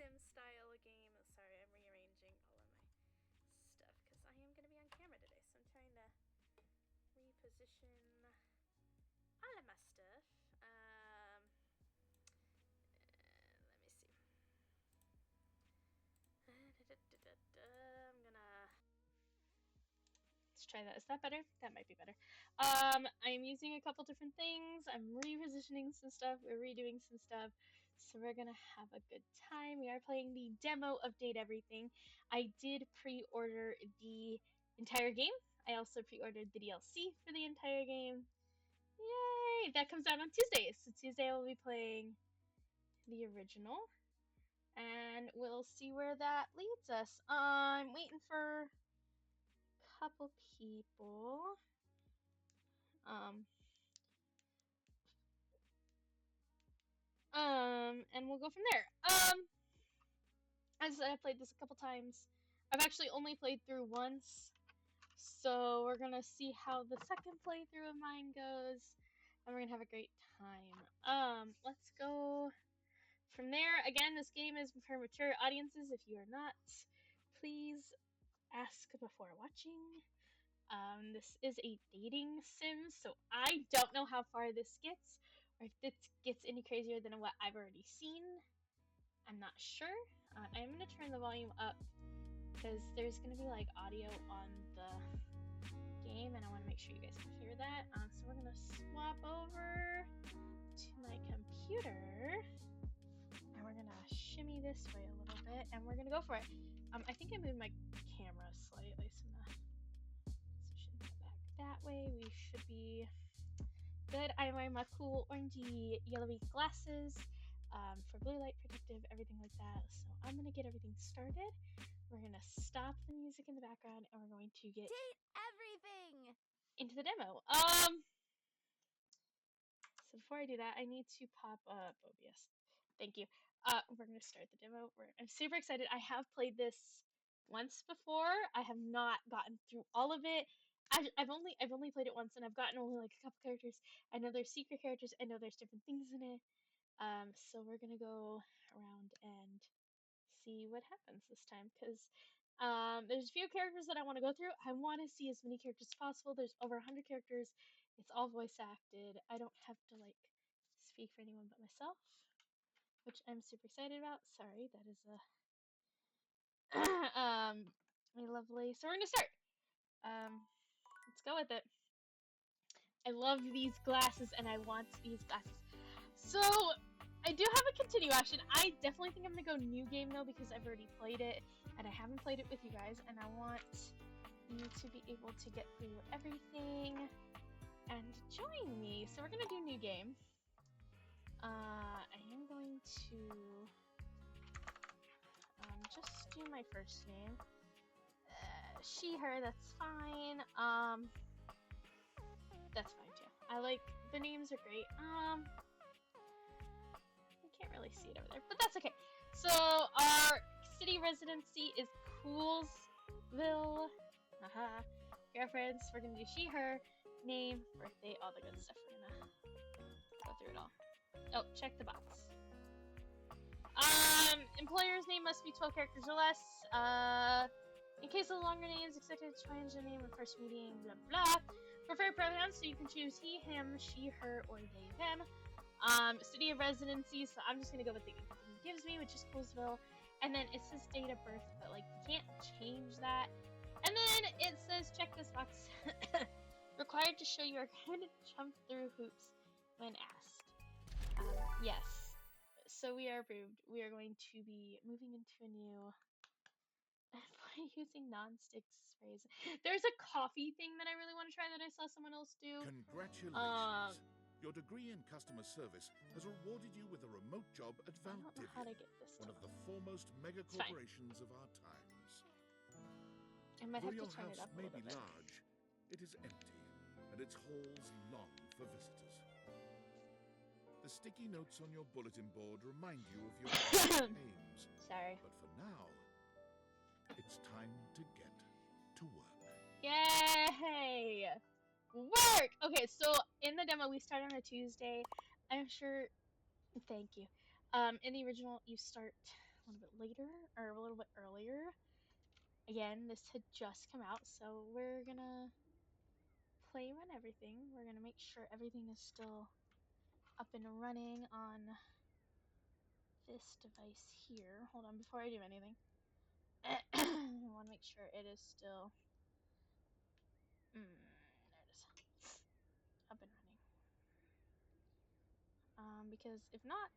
sim style game. Sorry, I'm rearranging all of my stuff because I am going to be on camera today, so I'm trying to reposition all of my stuff. Let me see. I'm gonna. Let's try that. Is that better? That might be better. I'm using a couple different things. I'm repositioning some stuff. We're redoing some stuff. So we're gonna have a good time. We are playing the demo of Date Everything. I did pre-order the entire game. I also pre-ordered the DLC for the entire game. Yay! That comes out on Tuesday. So Tuesday I will be playing the original. And we'll see where that leads us. I'm waiting for a couple people. And we'll go from there. As I said, I've played this a couple times. I've actually only played through once, so we're gonna see how the second playthrough of mine goes, and we're gonna have a great time. Let's go from there. Again, this game is for mature audiences. If you are not, please ask before watching. This is a dating sim, so I don't know how far this gets, or if this gets any crazier than what I've already seen. I'm not sure. I'm gonna turn the volume up because there's gonna be like audio on the game, and I want to make sure you guys can hear that. So we're gonna swap over to my computer, and we're gonna shimmy this way a little bit, and we're gonna go for it. I think I moved my camera slightly, so I'm gonna position that back that way. We should be good. I'm wearing my cool orangey yellowy glasses for blue light protective, everything like that. So I'm gonna get everything started. We're gonna stop the music in the background, and we're going to get everything into the demo. So before I do that, I need to pop up OBS. Thank you. We're gonna start the demo. I'm super excited. I have played this once before. I have not gotten through all of it. I've only played it once, and I've gotten only like a couple characters. I know there's secret characters. I know there's different things in it. So we're gonna go around and see what happens this time, because there's a few characters that I want to go through. I want to see as many characters as possible. There's over 100 characters. It's all voice acted. I don't have to like speak for anyone but myself, which I'm super excited about. Sorry, that is a lovely. So we're gonna start. Let's go with it. I love these glasses, and I want these glasses. So I do have a continuation. I definitely think I'm gonna go new game though, because I've already played it and I haven't played it with you guys, and I want you to be able to get through everything and join me. So we're gonna do new game. I am going to just do my first name. She, her, that's fine. That's fine too. I like the names are great. Can't really see it over there, but that's okay. So our city residency is Coolsville. Girlfriends, we're gonna do she, her, name, birthday, all the good stuff. We're gonna go through it all. Oh, check the box. Employer's name must be 12 characters or less. In case of longer names, expected to change the name of first meeting, blah blah. Preferred pronouns, so you can choose he, him, she, her, or they, them. City of residency, so I'm just gonna go with the it gives me, which is Coolsville. And then it says date of birth, but like you can't change that. And then it says check this box. Required to show you are going to jump through hoops when asked. Yes. So we are approved. We are going to be moving into a new using non-stick sprays. There's a coffee thing that I really want to try that I saw someone else do. Congratulations. Your degree in customer service has rewarded you with a remote job at Valdivia, one of the foremost mega corporations of our times. I might Though have to your turn house it up a may little be bit. large, it is empty, and its halls long for visitors. The sticky notes on your bulletin board remind you of your aims. Sorry. But for now, it's time to get to work. Yay! Work! Okay, so in the demo, we start on a Tuesday. I'm sure... Thank you. In the original, you start a little bit later, or a little bit earlier. Again, this had just come out, so we're gonna play run everything. We're gonna make sure everything is still up and running on this device here. Hold on, before I do anything. I want to make sure it is still there it is, up and running. Because if not,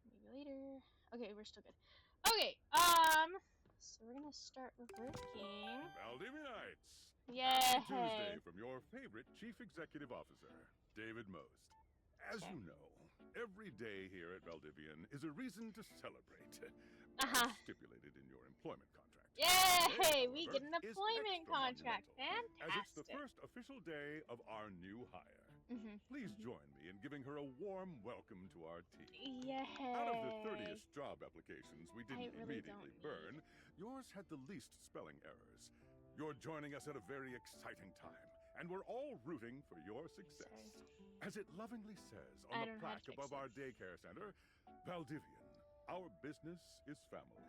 maybe later. Okay, we're still good. Okay, so we're gonna start working. Valdivianites! Yay! Happy Tuesday from your favorite Chief Executive Officer, David Most. As you know, every day here at Valdivian is a reason to celebrate. Stipulated in your employment contract. Yay! We get an employment contract. Fantastic. As it's the first official day of our new hire. Please join me in giving her a warm welcome to our team. Yay! Out of the 30-ish job applications we didn't immediately burn, yours had the least spelling errors. You're joining us at a very exciting time, and we're all rooting for your success. As it lovingly says on the plaque above our daycare center, Valdivian, our business is family.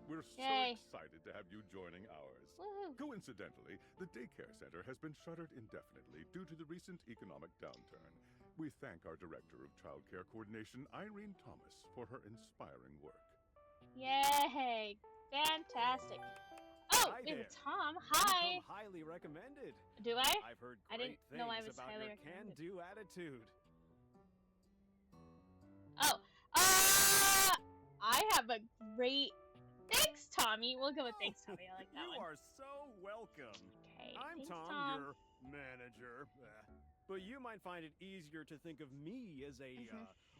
We're so excited to have you joining ours. Woohoo. Coincidentally, the daycare center has been shuttered indefinitely due to the recent economic downturn. We thank our Director of Child Care Coordination, Irene Thomas, for her inspiring work. Yay! Fantastic. Oh, we have Tom. Hi. You come highly recommended. Do I? I've heard I great didn't know I things was about highly your recommended. can-do attitude. Oh, I have a great. Thanks, Tommy. We'll go with thanks, Tommy. I like that you one. You are so welcome. Okay. I'm thanks, Tom, your manager. But you might find it easier to think of me as a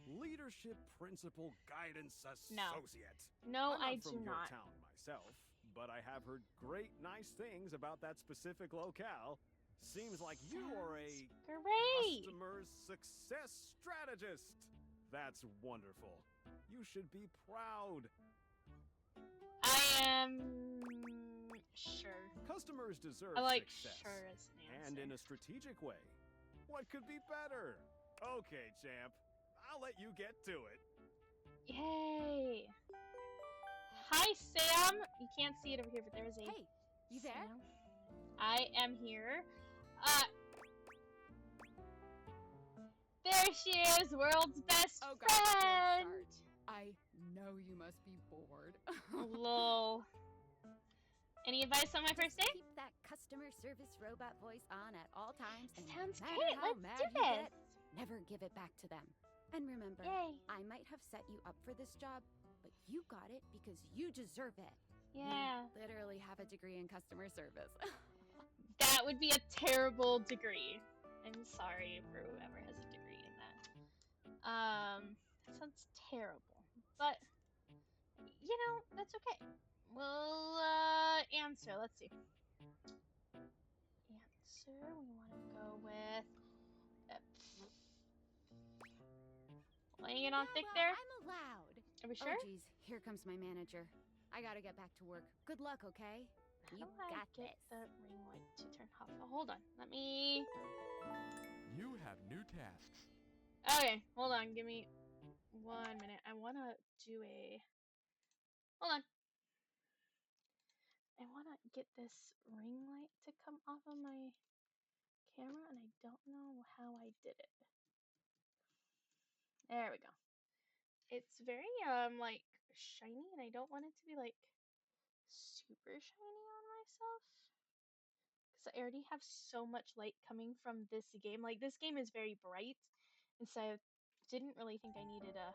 leadership principal guidance associate. No, I'm I not from do your not. town myself, but I have heard great, nice things about that specific locale. Seems like you are a customer success strategist. That's wonderful. You should be proud. I am sure. Customers deserve I like success. Sure as an answer. And in a strategic way. What could be better? Okay, champ. I'll let you get to it. Yay! Hi, Sam. You can't see it over here, but there's a. Hey, you there? Sam. I am here. There she is, world's best friend. I know you must be bored. Lol. Any advice on my first day? Keep that customer service robot voice on at all times. And sounds no great. how Let's mad do you this. Get, never give it back to them. And remember, I might have set you up for this job, but you got it because you deserve it. Yeah. You literally have a degree in customer service. That would be a terrible degree. I'm sorry for whoever has a degree in that. That sounds terrible. But, you know, that's okay. We'll, answer. Let's see. Answer. We want to go with... laying it on thick there? I'm allowed. Are we sure? Oh, geez. Here comes my manager. I gotta get back to work. Good luck, okay? You got get this. the ring light to turn off. Oh, hold on. Let me... You have new tasks. Okay, hold on. Give me 1 minute. I want to do a... Hold on. I want to get this ring light to come off of my camera, and I don't know how I did it. There we go. It's very, like, shiny, and I don't want it to be, like, super shiny on myself. Because I already have so much light coming from this game. Like, this game is very bright, and so I didn't really think I needed a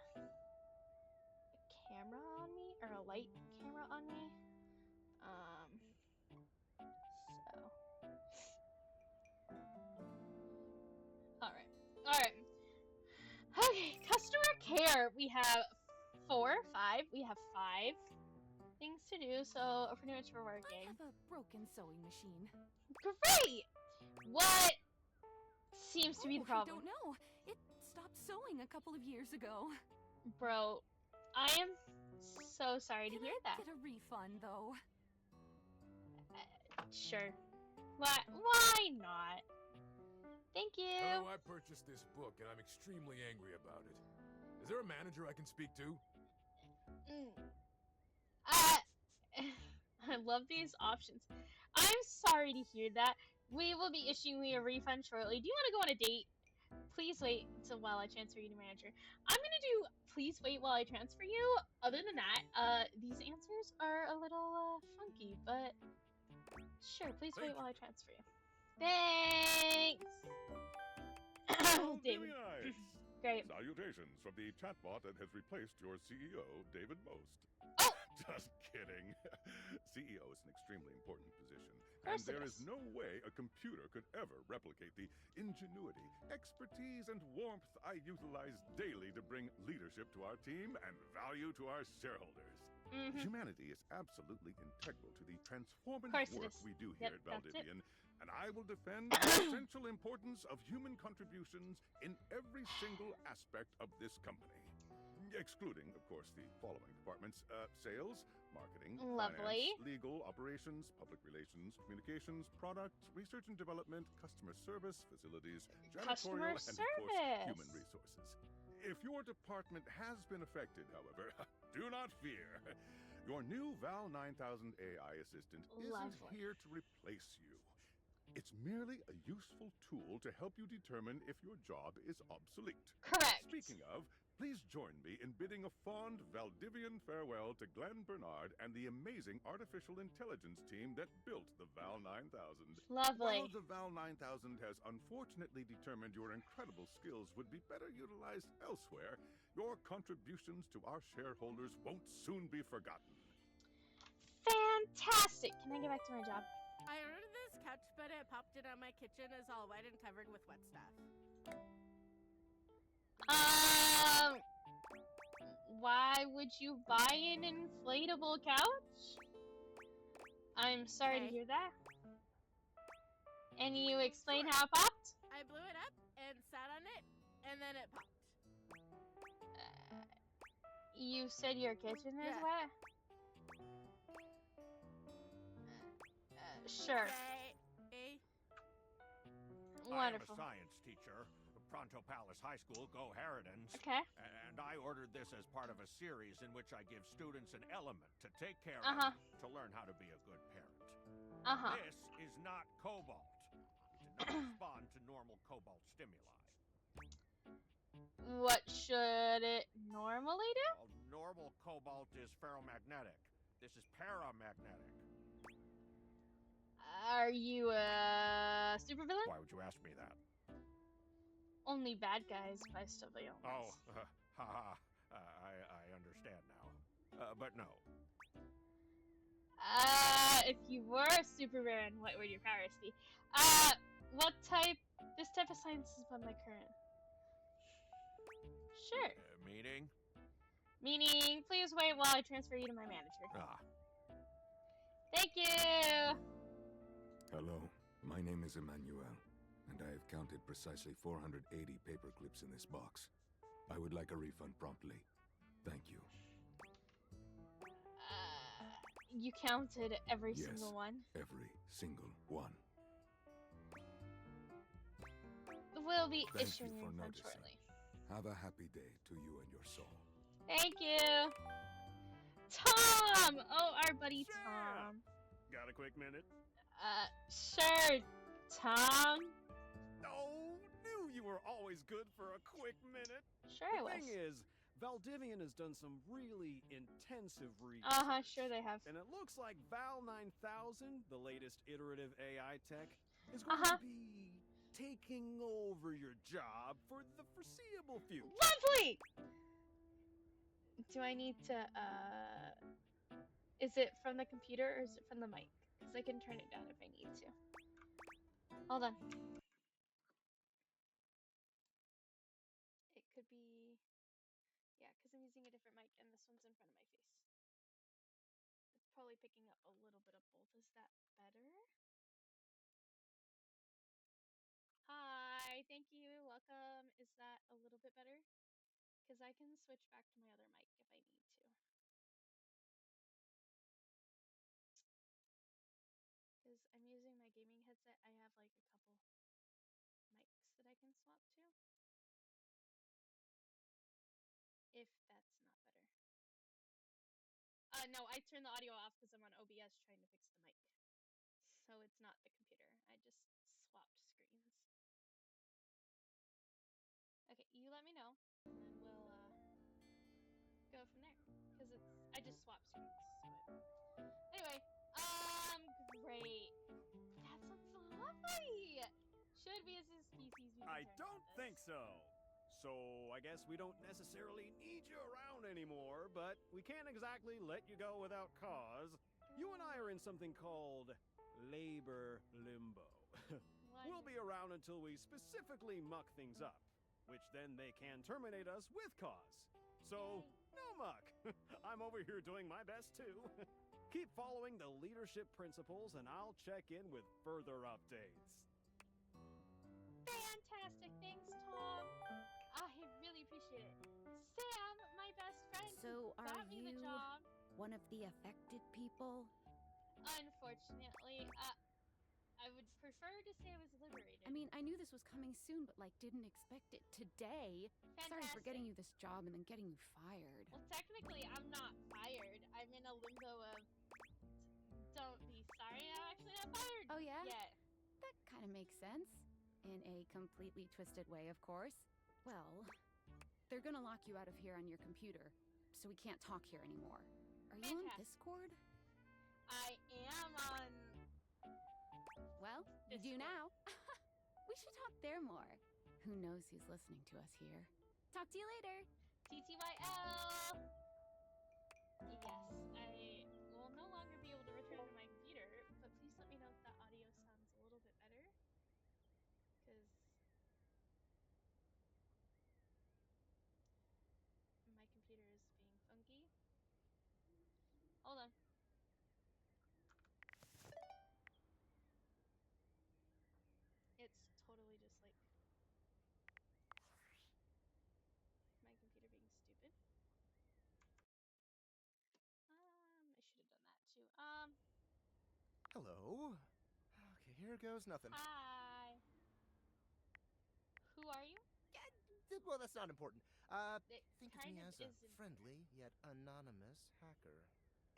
camera on me, or a light camera on me. Alright. Okay, customer care. We have 5. We have 5 things to do, so pretty much we're working. I have a broken sewing machine. Great! What seems to be the problem? I don't know. It stopped sewing a couple of years ago. Bro, I am so sorry to hear that. Get a refund, though. Sure. Why not? Thank you. Hello, I purchased this book and I'm extremely angry about it. Is there a manager I can speak to? Uh, I love these options. I'm sorry to hear that. We will be issuing you a refund shortly. Do you want to go on a date? Please wait until while I transfer you to manager. I'm gonna do please wait while I transfer you. Other than that, these answers are a little funky, but sure, please wait while I transfer you. Thanks! David. Great. Salutations from the chatbot that has replaced your CEO, David Most. Oh! Just kidding. CEO is an extremely important position, and there is no way a computer could ever replicate the ingenuity, expertise, and warmth I utilize daily to bring leadership to our team and value to our shareholders. Humanity is absolutely integral to the transformative work we do here at Valdivian, and I will defend the essential importance of human contributions in every single aspect of this company. Excluding, of course, the following departments: sales, marketing, finance, legal, operations, public relations, communications, product, research and development, customer service, facilities, janitorial, and, of course, human resources. If your department has been affected, however, do not fear. Your new Val 9000 AI assistant isn't here to replace you. It's merely a useful tool to help you determine if your job is obsolete. Correct. Speaking of, please join me in bidding a fond Valdivian farewell to Glenn Bernard and the amazing artificial intelligence team that built the Val 9000. Lovely. While the Val 9000 has unfortunately determined your incredible skills would be better utilized elsewhere, your contributions to our shareholders won't soon be forgotten. Fantastic! Can I get back to my job? I ordered this couch, but it popped in on my kitchen is all wet and covered with wet stuff. Why would you buy an inflatable couch? I'm sorry to hear that. And you explain how it popped? I blew it up and sat on it, and then it popped. You said your kitchen is wet? Sure. Wonderful. I am a science teacher. Pronto Palace High School, Go Harridans. Okay. And I ordered this as part of a series in which I give students an element to take care of to learn how to be a good parent. This is not cobalt. It does not respond to normal cobalt stimuli. What should it normally do? Well, normal cobalt is ferromagnetic. This is paramagnetic. Are you a supervillain? Why would you ask me that? Only bad guys buy stuff they own. Oh, I understand now. But no. If you were a supervillain, what would your powers be? This type of science is about my current. Sure. Meaning? Meaning, please wait while I transfer you to my manager. Thank you! Hello, my name is Emmanuel, and I have counted precisely 480 paper clips in this box. I would like a refund promptly. Thank you. You counted every single one? Every single one. We'll be issuing a refund shortly. Have a happy day to you and your soul. Thank you! Tom! Oh, our buddy Tom. Got a quick minute? Sure, Tom. Oh, knew you were always good for a quick minute. Sure I was. The thing is, Valdivian has done some really intensive research. Sure they have. And it looks like Val 9000, the latest iterative AI tech, is going to be taking over your job for the foreseeable future. Lovely! Do I need to, is it from the computer or is it from the mic? Because I can turn it down if I need to. Hold on. It could be... Yeah, because I'm using a different mic and this one's in front of my face. It's probably picking up a little bit of both. Is that better? Hi, thank you, welcome. Is that a little bit better? Because I can switch back to my other mic if I need to. Because I'm using my gaming headset, I have like a couple mics that I can swap to. If that's not better. No, I turned the audio off because I'm on OBS trying to fix the mic. So it's not the computer. I just swapped screens. Okay, you let me know, and then we'll go from there. Because I just swapped screens. So anyway, great. That sounds lovely. Should we as a species be I concerned don't about think this? so. So I guess we don't necessarily need you around anymore, but we can't exactly let you go without cause. You and I are in something called labor limbo. We'll be around until we specifically muck things up, which then they can terminate us with cause. So, no muck. I'm over here doing my best too. Keep following the leadership principles and I'll check in with further updates. Fantastic. Thanks, Tom. I really appreciate it. Sam, my best friend, So are got me the you job. one of the affected people? Unfortunately, I would prefer to say I was liberated. I mean, I knew this was coming soon, but didn't expect it today. Fantastic. Sorry for getting you this job and then getting you fired. Well, technically, I'm not fired. I'm in a limbo of don't be sorry, I'm actually not fired. Oh, yeah? Yet. That kind of makes sense. In a completely twisted way, of course. Well, they're gonna lock you out of here on your computer, so we can't talk here anymore. Are you on Discord? I am on... Well, you do now. We should talk there more. Who knows who's listening to us here. Talk to you later. TTYL! Yes, I will no longer be able to return to my computer, but please let me know if that audio sounds a little bit better. Because my computer is being funky. Hold on. It's totally just like my computer being stupid. I should have done that too. Hello. Okay, here goes nothing. Hi. Who are you? Well, that's not important. Think of me kind of as a isn't. friendly yet anonymous hacker.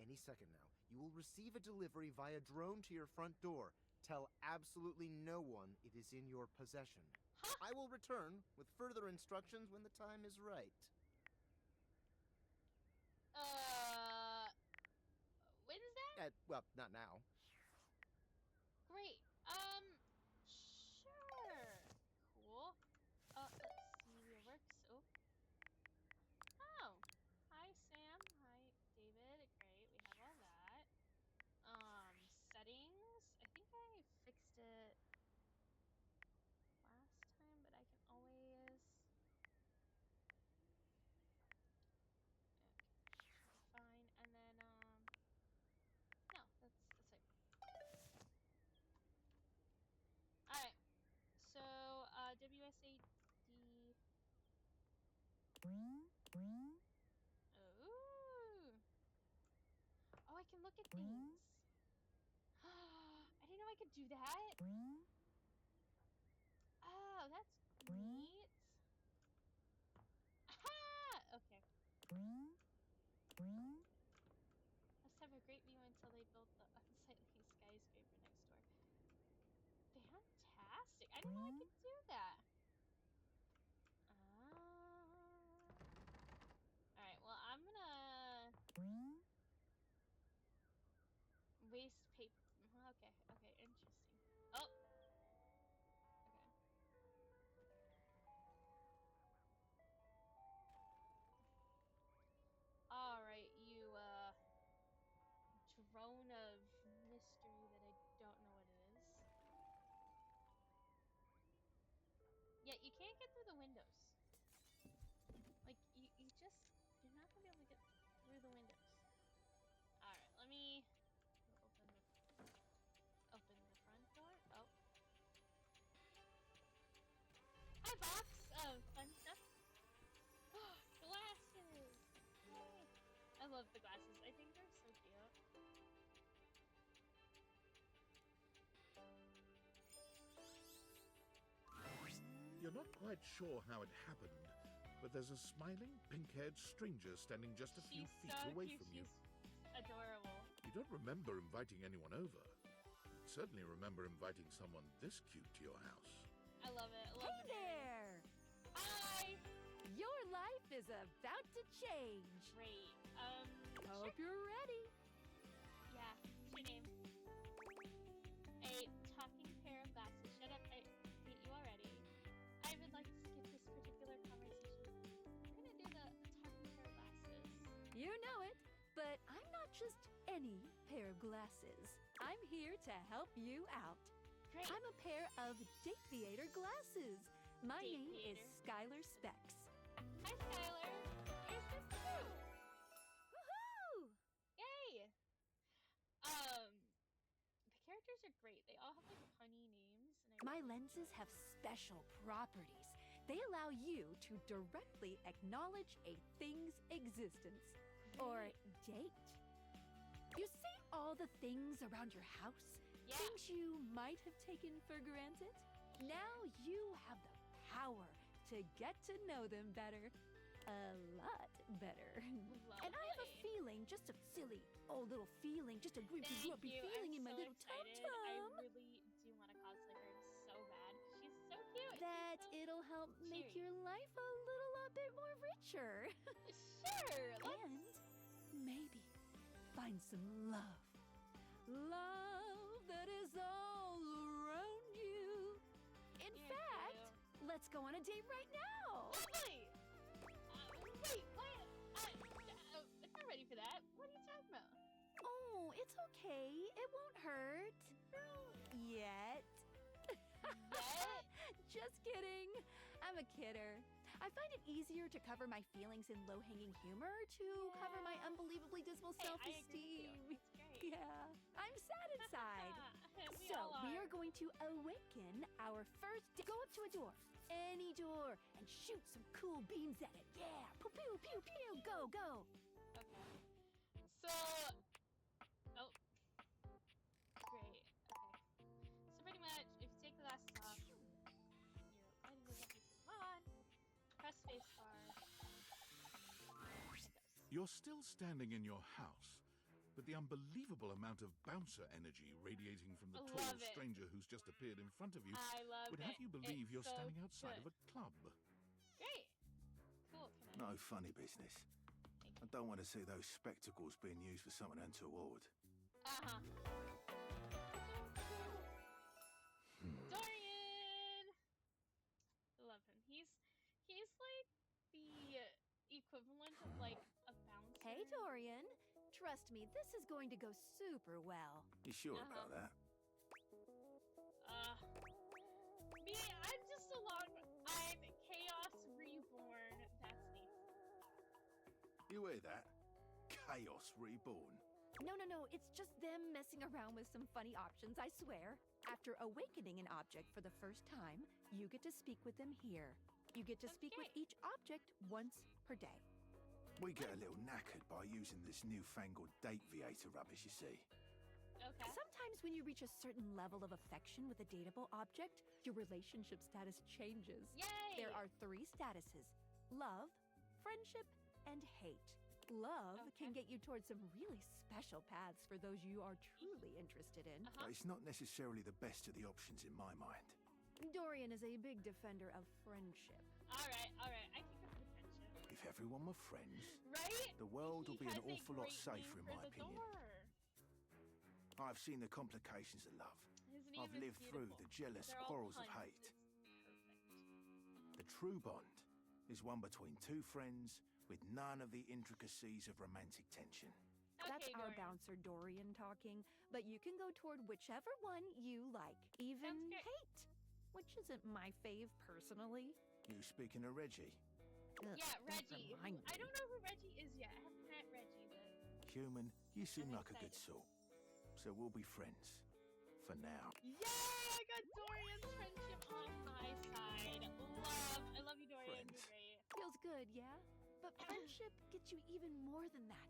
Any second now, you will receive a delivery via drone to your front door. Tell absolutely no one it is in your possession. Huh? I will return with further instructions when the time is right. When's that? Well, not now. Great. Sure. Cool. Let's see your works. Oh. Oh. Hi, Sam. Hi, David. Great. We have all that. Settings. I think I fixed it last time, but I can always... Okay. Should be fine. And then, no, that's it. Alright. So, WSAD... Oh! Oh, I can look at things. I didn't know I could do that. Oh, that's neat. Aha! Okay. Must have a great view until they built the unsightly skyscraper next door. Fantastic. I didn't know I could do that. Alright, well, I'm gonna waste paper. Okay, interesting. Oh! Okay. Alright, you, drone of mystery that I don't know what it is. Yeah, you can't get through the windows. Like, you just... You're not gonna be able to get through the windows. Alright, let me open the front door. Oh. Hi, box of fun stuff. Glasses! Yay! I love the glasses. I think they're so cute. You're not quite sure how it happened, but there's a smiling, pink-haired stranger standing just a few feet away from you. adorable. You don't remember inviting anyone over. You certainly remember inviting someone this cute to your house. I love it. I love Hey there! Hi! Your life is about to change. Great. Hope Sure. you're ready. Yeah, what's your name? A talking pair of glasses. Shut up, I hate you already. I would like to skip this particular conversation. We're gonna do the talking pair of glasses. You know it, but I'm not just any pair of glasses. I'm here to help you out. Great. I'm a pair of Dateviator glasses. My name is Dateviator. Skylar Specs. Hi, Skylar. You're so cute. Woohoo! Yay! The characters are great. They all have like funny names. And My lenses have special properties. They allow you to directly acknowledge a thing's existence or date. You see all the things around your house? Yeah. Things you might have taken for granted? Now you have the power to get to know them better. A lot better. And I have a Lovely. feeling, just a silly old little feeling, just a grumpy Thank you. feeling I'm in my so little excited. I tum-tum. really do want to cosplay her so bad. She's so cute. and That she's so it'll help make cheery. your life a little bit more richer. Sure. Let's... And maybe find some love. Love that is all around you. In You're fact, cute. let's go on a date right now. Lovely. Wait, what? I'm not ready for that. What are you talking about? Oh, it's okay. It won't hurt. Yet. Yet? Just kidding. I'm a kidder. I find it easier to cover my feelings in low-hanging humor to cover my unbelievably dismal Hey, I agree with you. self-esteem. It's great. Yeah, I'm sad inside. We So, all we are. are going to awaken our first. Go up to a door, any door, and shoot some cool beams at it. Yeah, pew pew pew pew. Go go. Okay. So. Oh. Great. Okay. So pretty much, if you take the glasses off, you're ready to let me put them on. Press spacebar. You're still standing in your house, but the unbelievable amount of bouncer energy radiating from the I tall love it. stranger who's just appeared in front of you I love would it. have you believe It's you're so standing outside good. of a club. Great. Cool. Can I? No funny business. I don't want to see those spectacles being used for something untoward. Uh-huh. Dorian! I love him. He's like the equivalent of like a bouncer. Hey, Dorian. Trust me, this is going to go super well. You sure Uh-huh. about that? Me, I'm just along. I'm Chaos Reborn. That's me. You hear that? Chaos reborn. No. It's just them messing around with some funny options, I swear. After awakening an object for the first time, you get to speak with them here. You get to speak with each object once per day. We get a little knackered by using this newfangled Dateviator rubbish, you see. Okay. Sometimes when you reach a certain level of affection with a dateable object, your relationship status changes. Yay! There are 3 statuses: love, friendship, and hate. Love can get you towards some really special paths for those you are truly interested in. But it's not necessarily the best of the options in my mind. Dorian is a big defender of friendship. All right. I can go for the friendship. If everyone were friends, Right? the world will He be an has a awful lot great safer, name in for my the opinion. door. I've seen the complications of love. His name I've is lived through beautiful. the jealous They're all quarrels of puns. hate. It's The true bond is one between 2 friends with none of the intricacies of romantic tension. That's Okay, our Dorian. bouncer Dorian talking, but you can go toward whichever one you like, even Sounds great. hate, which isn't my fave personally. You speaking of Reggie? Ugh, Yeah, don't Reggie. remind I me. don't know who Reggie is yet. I haven't met Reggie, but Human, you seem I'm like a good excited. sort. So we'll be friends. For now. yay! I got Dorian's friendship on my side. I love you, Dorian. You're Friends. great. Feels good, yeah? But friendship gets you even more than that.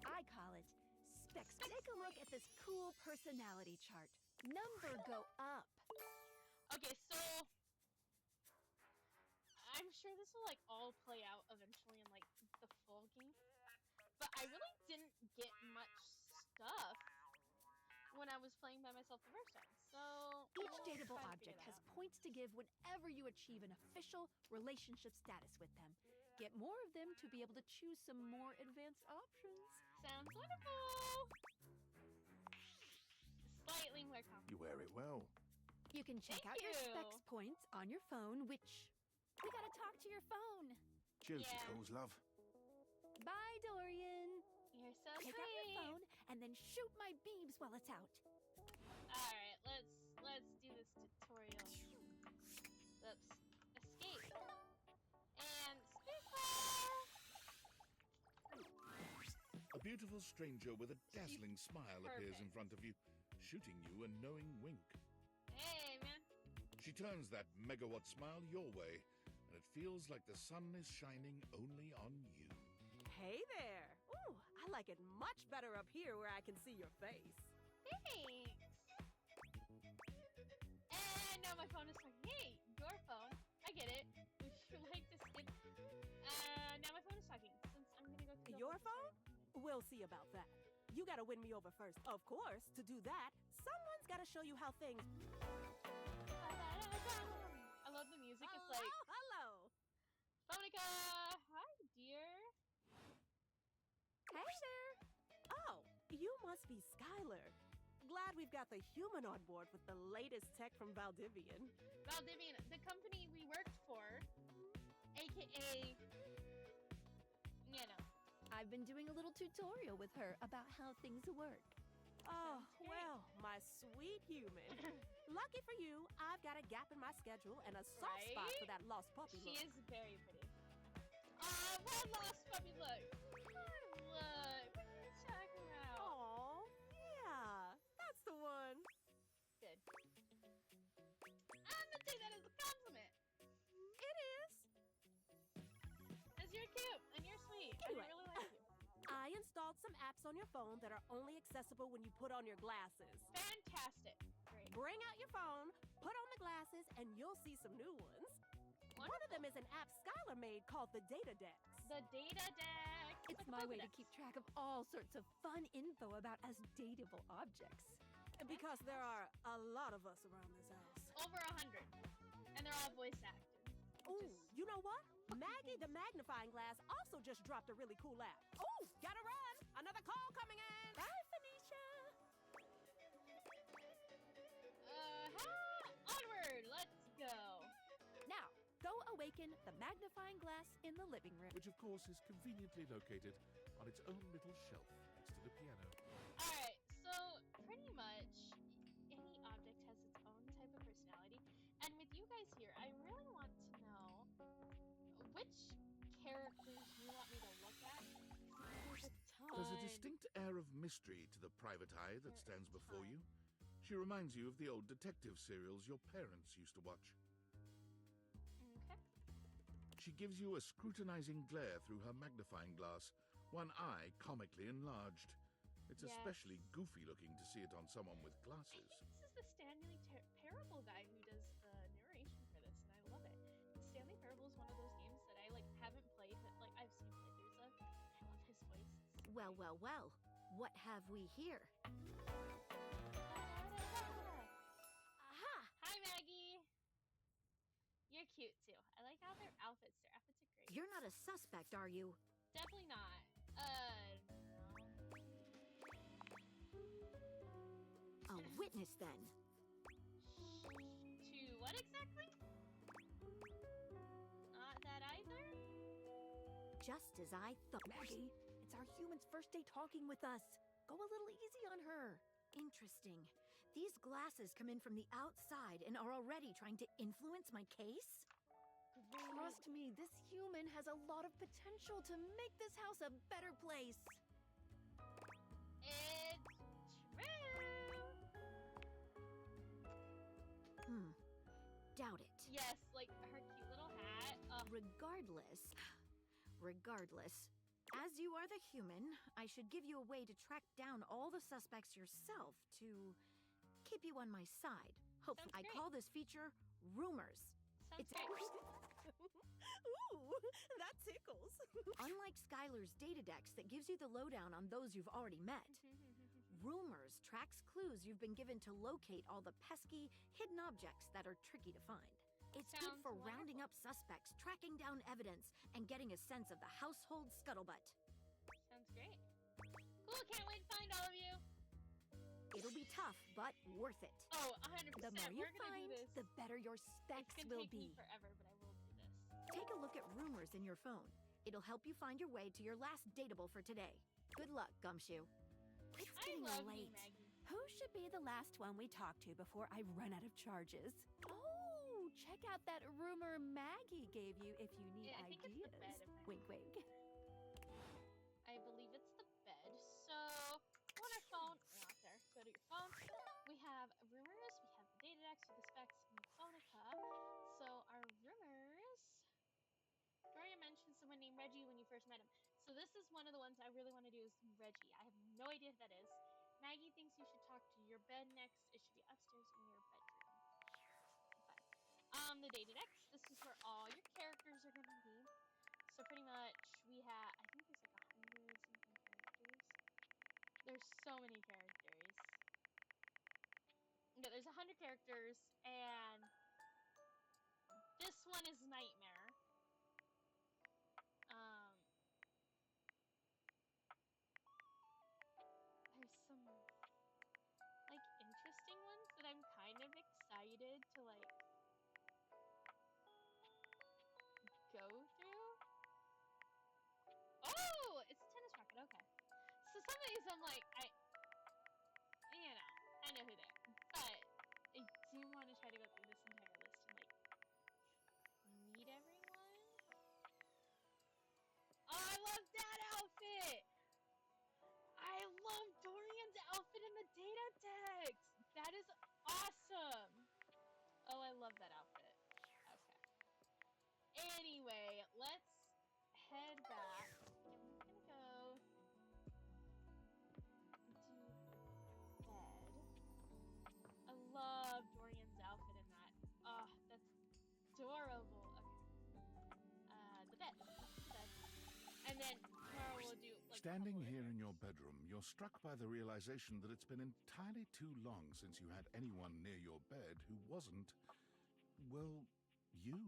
I call it specs. Take a look at this cool personality chart. Number go up. Okay, so I'm sure this will like all play out eventually in like the full game. But I really didn't I was playing by myself the first time. So Each we'll dateable try to object figure has that out. points to give whenever you achieve an official relationship status with them. Get more of them to be able to choose some more advanced options. Sounds wonderful. Slightly more complicated. You wear it well. You can check Thank out your you. specs points on your phone, which... We gotta talk to your phone. Duty Yeah. calls, love. Bye, Dorian. You're so Take sweet. out your phone and then shoot my beams while it's out. All right, let's do this tutorial. Oops. Escape. And spacebar. A beautiful stranger with a dazzling smile appears in Perfect. front of you, shooting you a knowing wink. Hey, man. She turns that megawatt smile your way, and it feels like the sun is shining only on you. Hey there! Ooh, I like it much better up here where I can see your face. Thanks. And now my phone is talking. Hey, your phone. I get it. Would you like to skip? Now my phone is talking. Since I'm gonna go through the Your whole phone? tutorial. We'll see about that. You gotta win me over first. Of course, to do that, someone's gotta show you how things. I love the music. It's like, hello. Phonica, hi, dear. Hey there. Oh, you must be Skylar. Glad we've got the human on board with the latest tech from Valdivian. Valdivian, the company we worked for, aka, you know. I've been doing a little tutorial with her about how things work. Oh, Sounds great. well, my sweet human. Lucky for you, I've got a gap in my schedule and a soft spot for Right? that lost puppy She look. is very pretty. What lost puppy look? Look, what are you talking about? Aw, yeah, that's the one. Good. I'm gonna take that as a compliment. It is. Cause you're cute and you're sweet. And Anyway. I really like you. I installed some apps on your phone that are only accessible when you put on your glasses. Fantastic. Great. Bring out your phone, put on the glasses, and you'll see some new ones. One of them is an app Skylar made called the Data Dex. The data deck. It's my way to keep track of all sorts of fun info about us dateable objects. Because there are a lot of us around this house. Over 100. And they're all voice acted. Ooh, you know what? Maggie the magnifying glass also just dropped a really cool app. Ooh, gotta run! Another call coming in! Bye, Phoenicia! Onward. Let's go. Now, go awaken the magnifying glass in the living room. Which, of course, is conveniently located on its own little shelf next to the piano. Alright, so pretty much any object has its own type of personality. And with you guys here, I really want to know which characters you want me to look at. There's a ton. There's a distinct air of mystery to the private eye that stands before you. She reminds you of the old detective serials your parents used to watch. Okay. She gives you a scrutinizing glare through her magnifying glass, one eye comically enlarged. It's Yes. especially goofy looking to see it on someone with I glasses. think this is the Stanley Parable guy who does the narration for this, and I love it. The Stanley Parable is one of those games that I haven't played, but I've seen playthroughs of. I love his voice. Well, well, well. What have we here? Aha! Hi, Maggie. You're cute too. I like how their outfits. Their outfits are great. You're not a suspect, are you? Definitely not. A witness, then. To what exactly? Not that either. Just as I thought. Maggie, it's our human's first day talking with us. Go a little easy on her. Interesting. These glasses come in from the outside and are already trying to influence my case? Trust me, this human has a lot of potential to make this house a better place. It's true. Doubt it. Yes, like her cute little hat. Regardless, as you are the human, I should give you a way to track down all the suspects yourself to keep you on my side. Hopefully, I Sounds great. call this feature Rumors. Sounds It's great. Ooh, that tickles. Unlike Skylar's data dex that gives you the lowdown on those you've already met, rumors tracks clues you've been given to locate all the pesky, hidden objects that are tricky to find. It's good for rounding up suspects, tracking down evidence, and getting a sense of the household scuttlebutt. Sounds great. Cool, can't wait to find all of you. It'll be tough, but worth it. Oh, 100%. The more you We're gonna find, do this. the better your specs It's will gonna take be. me forever, but I will do this. Take a look at rumors in your phone. It'll help you find your way to your last dateable for today. Good luck, Gumshoe. It's I getting love late. you, Maggie. Who should be the last one we talk to before I run out of charges? Oh, check out that rumor Maggie gave you if you need Yeah, I think it's ideas. the bed. Wink, wink. I believe it's the bed. So, on our phone, not there. Go to your phone. We have rumors, we have the data decks with the specs, and the Phonica. So, our rumors. Gloria mentioned someone named Reggie when you first met him. So, this is one of the ones I really want to do is Reggie. I have no idea who that is. Maggie thinks you should talk to your bed next. It should be upstairs in your bedroom. Okay. The data decks. This is where all your characters are going to be. So pretty much we have, I think there's like 100 something characters. There's so many characters. Yeah, there's 100 characters, and this one is Nightmare. There's some like interesting ones that I'm kind of excited to like go through. Oh, it's a tennis racket. Okay. So some of these I'm like, I know who they are. But I do want to try to go through this entire list and like meet everyone. Oh, I love that outfit! I love Dorian's outfit in the data text! That is awesome! Oh, I love that outfit. Okay. Anyway, let's head back. And we're gonna go do bed. I love Dorian's outfit in that. Oh, that's adorable. Okay. The bed. And then tomorrow we'll do like Standing here in your bedroom, you're struck by the realization that it's been entirely too long since you had anyone near your bed who wasn't, well, you.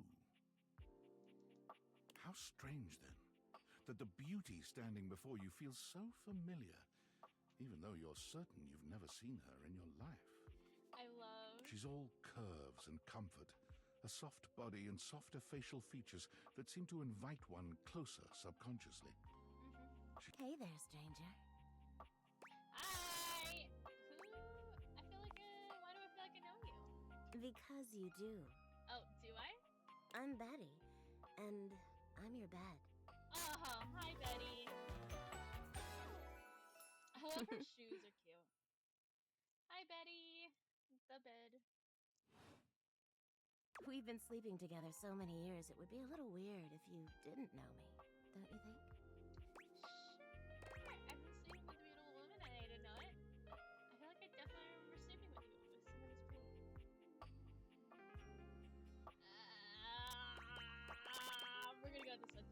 How strange, then, that the beauty standing before you feels so familiar, even though you're certain you've never seen her in your life. I love. She's all curves and comfort, a soft body and softer facial features that seem to invite one closer subconsciously. Hey there, stranger. Hi! Who? I feel like, why do I feel like I know you? Because you do. Oh, do I? I'm Betty, and I'm your bed. Oh, hi, Betty. I love her shoes are cute. Hi, Betty. The bed. We've been sleeping together so many years, it would be a little weird if you didn't know me, don't you think? Sure. I've been sleeping with a beautiful woman and I didn't know it. I feel like I definitely remember sleeping with you with somebody's pretty. We're gonna go this one.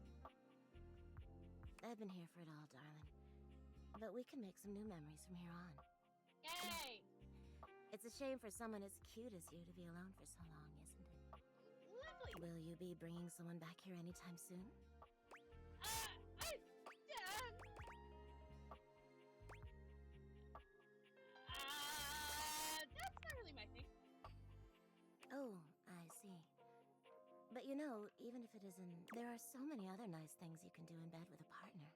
I've been here for it all, darling. But we can make some new memories from here on. Yay! It's a shame for someone as cute as you to be alone for so long, isn't it? Lovely! Will you be bringing someone back here anytime soon? That's not really my thing. Oh, I see. But you know, even if it isn't, there are so many other nice things you can do in bed with a partner.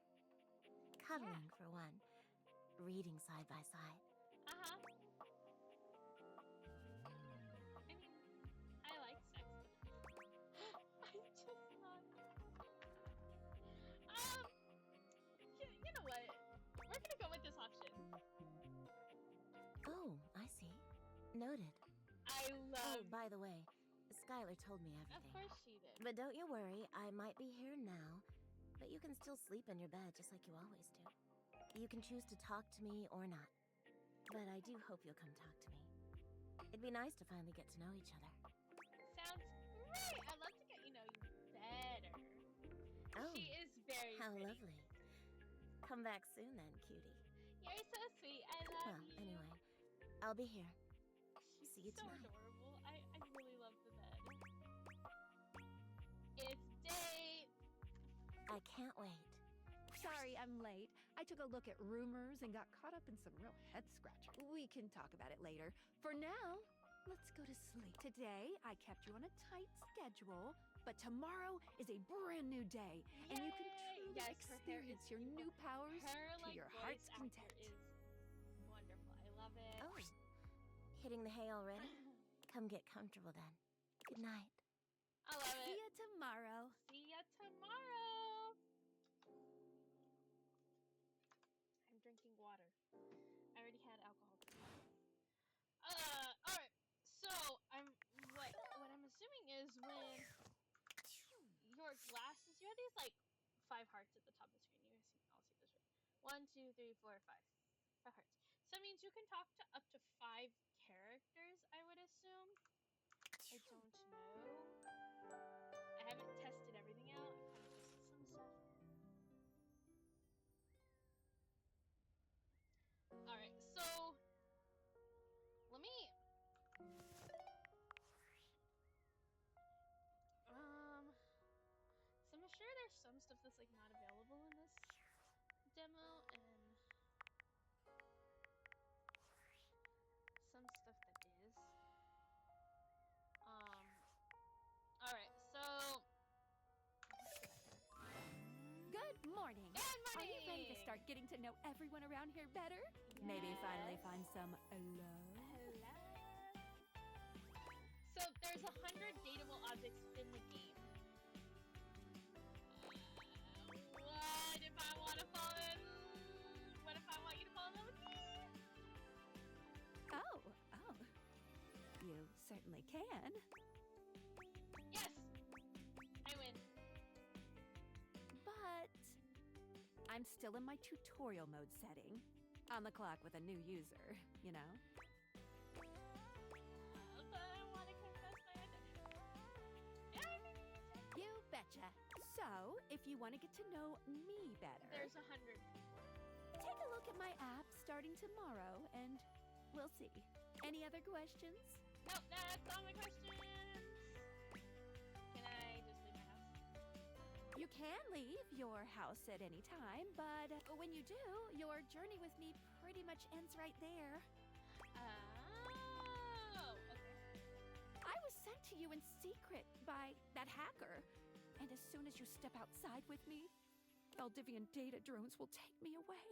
Cuddling, for one. Reading side by side. Uh-huh. I mean, I like sex. I just love. You know what? We're gonna go with this option. Oh, I see. Noted. I love. Oh, by the way, Skylar told me everything. Of course she did. But don't you worry, I might be here now, but you can still sleep in your bed just like you always do. You can choose to talk to me or not. But I do hope you'll come talk to me. It'd be nice to finally get to know each other. Sounds great! I'd love to get you know you better. Oh, She is very how pretty. lovely. Come back soon then, cutie. You're so sweet. I love Well, you. anyway, I'll be here. She's See you so tonight. adorable. I really love the bed. It's date. I can't wait. Sorry I'm late. I took a look at rumors and got caught up in some real head scratcher. We can talk about it later. For now, let's go to sleep. Today, I kept you on a tight schedule, but tomorrow is a brand new day, and you can truly experience your new powers to your heart's content. Is wonderful. I love it. Oh, hitting the hay already? Come get comfortable then. Good night. I love it. See ya tomorrow. See ya tomorrow. I'm drinking water. I already had alcohol. Alright. So what I'm assuming is when your glasses, you have these like 5 hearts at the top of the screen. You guys can all see this right. 1, 2, 3, 4, 5. 5 hearts. So that means you can talk to up to 5 characters, I would assume. I don't know. I haven't tested everything out. I've kind of tested some stuff. Alright, so let me so I'm sure there's some stuff that's like not available in this demo and some stuff that is. Alright, so Good morning. Good morning. Are you ready to start getting to know everyone around here better? Maybe finally find some love? hello. So there's 100 dateable objects in the game. What if I want to fall in? What if I want you to fall in love with me? Oh. You certainly can. Yes, I win. But I'm still in my tutorial mode setting. On the clock with a new user, you know? But I want to confess my identity. You betcha. So, if you want to get to know me better, There's 100 people. take a look at my app starting tomorrow and we'll see. Any other questions? Nope, that's all my questions. Can I just leave my house? You can leave your house at any time, but when you do, your journey with me pretty much ends right there. Oh, okay. I was sent to you in secret by that hacker, and as soon as you step outside with me, Valdivian data drones will take me away.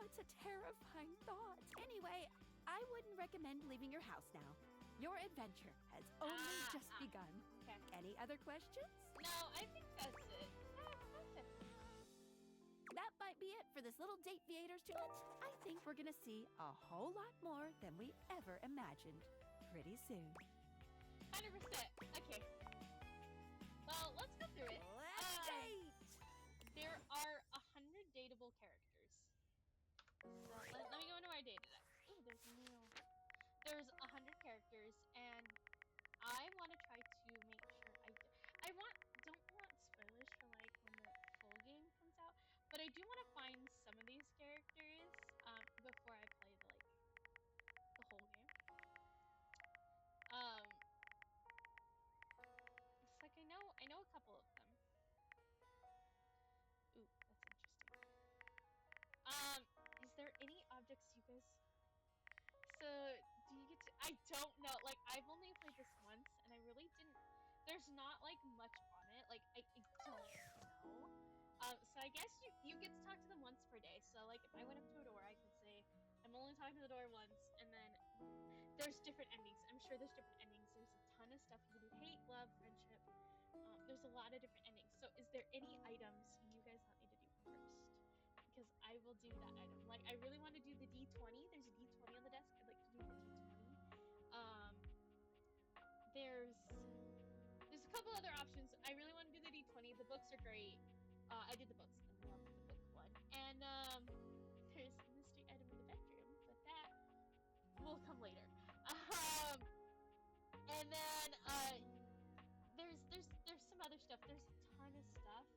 It's a terrifying thought. Anyway, I wouldn't recommend leaving your house now. Your adventure has only just begun. Okay. Any other questions? No, I think that's it. That's it. That might be it for this little date theaters but I think we're gonna see a whole lot more than we ever imagined pretty soon. 100%. Okay. Well, let's go through it. Let's date! There are 100 dateable characters. So let me go into our data deck. Ooh, there's 100 characters, and I want to try to make sure don't want spoilers for like when the full game comes out, but I do want to find some of these characters before I play the whole game. It's like I know a couple of them. Ooh, that's interesting. Is there any objects you guys? So, do you get to? I don't know. Like, I've only played this once, and I really didn't. There's not like much on it. Like, I don't know. So I guess you get to talk to them once per day. So, like, if I went up to a door, I could say, I'm only talking to the door once, and then there's different endings. I'm sure there's different endings. There's a ton of stuff you can do: hate, love, friendship. There's a lot of different endings. So, is there any items you guys want me to do first? Because I will do that item. Like, I really want to do the D20. There's a D20 on the desk. I'd like to do the D20. There's a couple other options. I really want to do the D20. The books are great. I did the books, and I love the book one. And there's a mystery item in the bedroom, but that will come later. then there's some other stuff. There's a ton of stuff.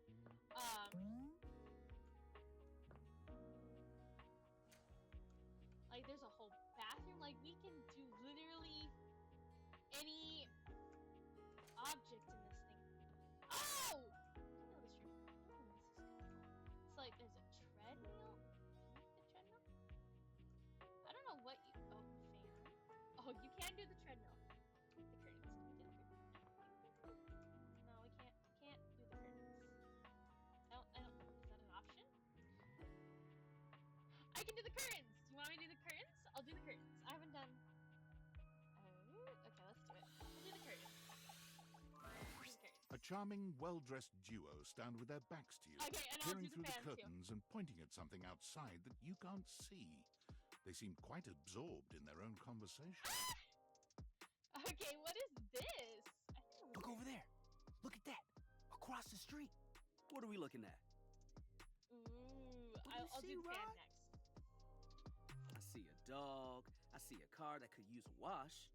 Like there's a whole bathroom. Like we can do literally any object in this thing. Oh! I know this room. It's like there's a treadmill. The treadmill? I don't know what you. Oh, fan. Oh, you can do the treadmill. The curtains. Can we do the curtains? No, we can't. Can't do the curtains. I don't. Is that an option? I can do the curtains. Do you want me to do the curtains? I'll do the curtains. I haven't done. Okay, let's do it. We'll do the curtains. A charming, well-dressed duo stand with their backs to you, Okay, and I'll peering do the through the fan too. curtains and pointing at something outside that you can't see. They seem quite absorbed in their own conversation. Okay, what is this? Look over there. Look at that. Across the street. What are we looking at? Ooh, I'll do the fan next. I see a dog. I see a car that could use a wash.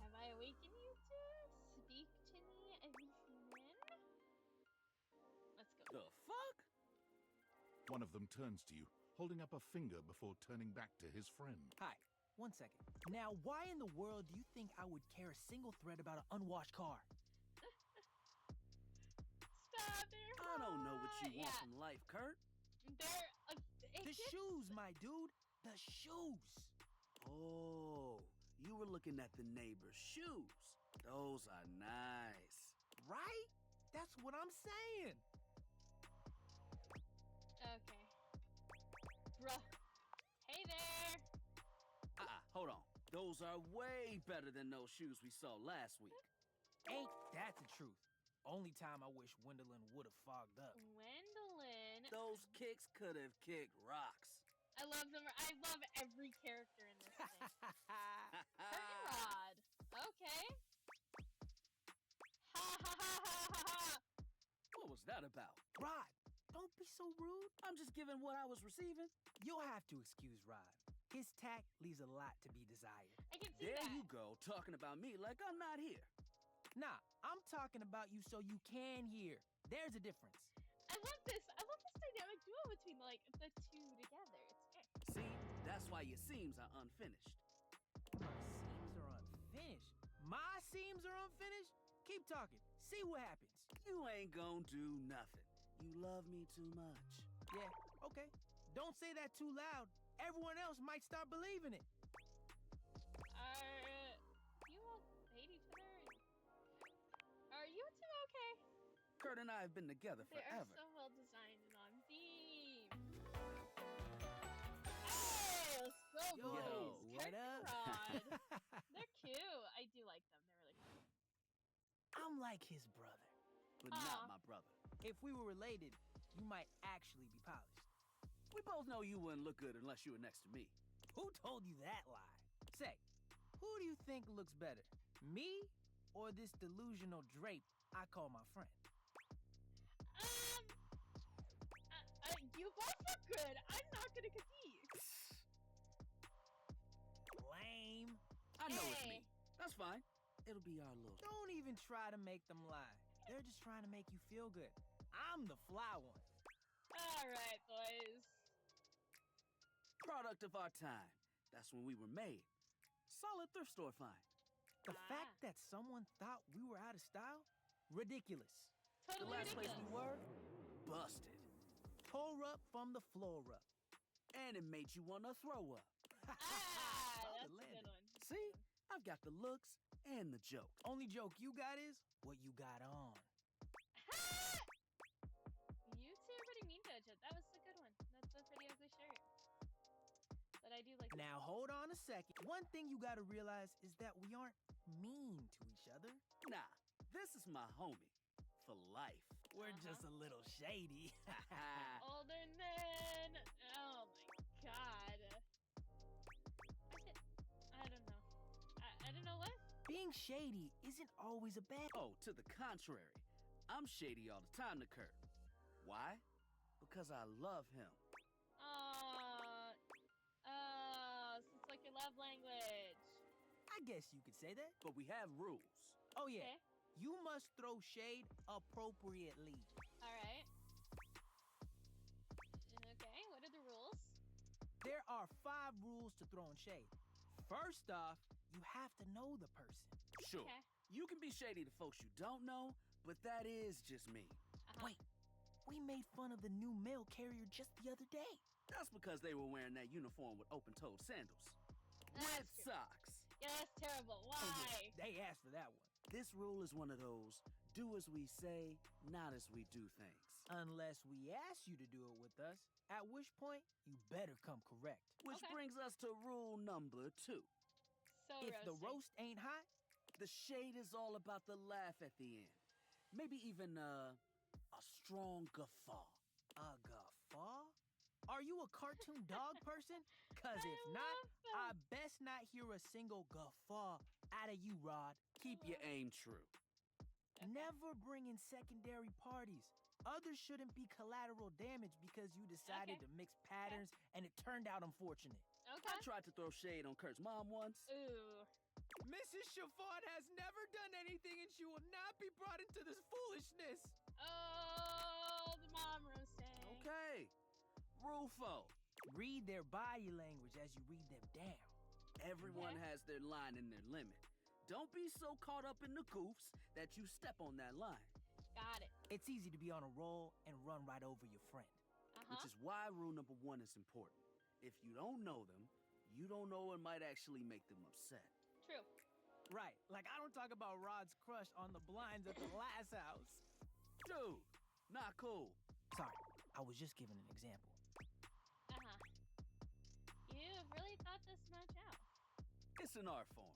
Have I awakened you to speak to me as a human? Let's go. The fuck? One of them turns to you, holding up a finger before turning back to his friend. Hi, 1 second. Now, why in the world do you think I would care a single thread about an unwashed car? Stop there. I don't know what you want from life, Kurt. The shoes, my dude. The shoes. Oh, you were looking at the neighbor's shoes. Those are nice. Right? That's what I'm saying. Okay. Bruh. Hey there. Hold on. Those are way better than those shoes we saw last week. Ain't that the truth? Only time I wish Gwendolyn would have fogged up. Gwendolyn. Those kicks could have kicked rocks. I love them. I love every character in this thing. Curtain rod. Okay. Ha ha ha ha ha ha. What was that about? Rod, don't be so rude. I'm just giving what I was receiving. You'll have to excuse Rod. His tact leaves a lot to be desired. I can see there that. you go, talking about me like I'm not here. Nah, I'm talking about you so you can hear. There's a difference. I love this. I love this dynamic duo between like the two together. It's great. See, that's why your seams are unfinished. My seams are unfinished. My seams are unfinished? Keep talking. See what happens. You ain't gonna do nothing. You love me too much. Yeah, okay. Don't say that too loud. Everyone else might start believing it. You all hate each other? Are you two okay? Kurt and I have been together They are forever. so well designed and on theme. Hey, let's go, boys. Yo, what Curtain up? rod. They're cute. I do like them. They're really cute. I'm like his brother. But not my brother. If we were related, you might actually be polished. We both know you wouldn't look good unless you were next to me. Who told you that lie? Say, who do you think looks better? Me or this delusional drape I call my friend? You both look good. I'm not gonna compete. Lame. I know it's me. That's fine. It'll be our little... Don't even try to make them lie. They're just trying to make you feel good. I'm the fly one. Alright, boys. Product of our time. That's when we were made. Solid thrift store find. The fact that someone thought we were out of style? Ridiculous. Totally the last ridiculous. place we were? Busted. Tore up from the floor up. And it made you want to throw up. That's a good one. See? I've got the looks and the joke. Only joke you got is what you got on. You two are pretty mean to each other. That was a good one. That's a pretty ugly shirt. But I do like it. Now hold on a second. One thing you gotta realize is that we aren't mean to each other. Nah, this is my homie. For life. We're just a little shady. Older men. Oh my god. I don't know. I don't know what? Being shady isn't always a bad... Oh, to the contrary. I'm shady all the time to Kurt. Why? Because I love him. So it's like your love language. I guess you could say that. But we have rules. Oh, yeah. Okay. You must throw shade appropriately. All right. Okay, what are the rules? There are 5 rules to throwing shade. First off, you have to know the person. Sure. Okay. You can be shady to folks you don't know, but that is just me. Wait, we made fun of the new mail carrier just the other day. That's because they were wearing that uniform with open-toed sandals. With socks. Yeah, that's terrible. Why? Oh, yeah. They asked for that one. This rule is one of those do as we say, not as we do things. Unless we ask you to do it with us, at which point you better come correct. Which brings us to rule number 2. So if the roast ain't hot, the shade is all about the laugh at the end. Maybe even a strong guffaw. A guffaw? Are you a cartoon dog person? Cause if not, I best not hear a single guffaw out of you, Rod. Keep your aim true. Never bring in secondary parties. Others shouldn't be collateral damage because you decided to mix patterns and it turned out unfortunate. Okay. I tried to throw shade on Kurt's mom once. Ooh. Mrs. Chiffon has never done anything and she will not be brought into this foolishness. Oh, the mom roasting. Okay. Rule 4. Read their body language as you read them down. Everyone has their line and their limit. Don't be so caught up in the goofs that you step on that line. Got it. It's easy to be on a roll and run right over your friend. Which is why rule number 1 is important. If you don't know them, you don't know what might actually make them upset. True. Right. Like, I don't talk about Rod's crush on the blinds at the last house. Dude, not cool. Sorry, I was just giving an example. You've really thought this much out. It's an art form.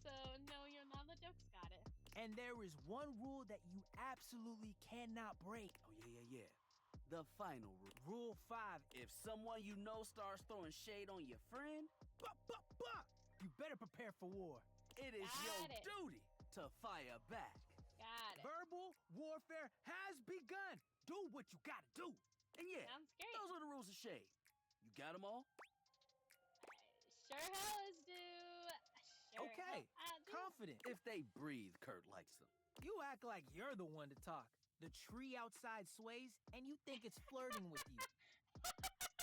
So, no, you're not the jokes, got it. And there is one rule that you absolutely cannot break. Oh, yeah. The final rule. Rule 5. If someone you know starts throwing shade on your friend, you better prepare for war. It is your duty to fire back. Got it. Verbal warfare has begun. Do what you gotta do. And yeah, sounds great. Those are the rules of shade. You got them all? Sure hells do. Sure Okay, confident. If they breathe, Kurt likes them. You act like you're the one to talk. The tree outside sways, and you think it's flirting with you.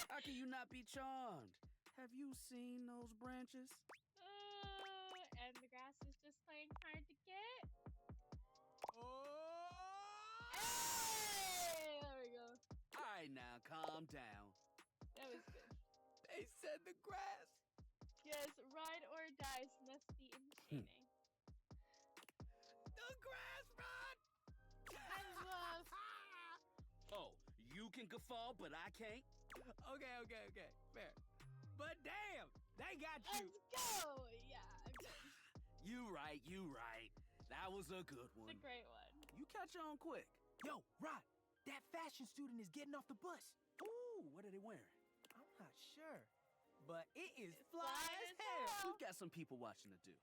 How can you not be charmed? Have you seen those branches? And the grass is just playing hard to get. Oh! Hey! There we go. All right, now, calm down. That was good. They said the grass. Yes, ride or die, Snufty and Shading. The grass, Rod! I love. Oh, you can guffaw, but I can't? Okay. Fair. But damn, they got you. Let's go! Yeah, I'm good. You right. That was a good one. It's a great one. You catch on quick. Yo, Rod, that fashion student is getting off the bus. Ooh, what are they wearing? I'm not sure, but it is fly as hell. We've got some people watching to do.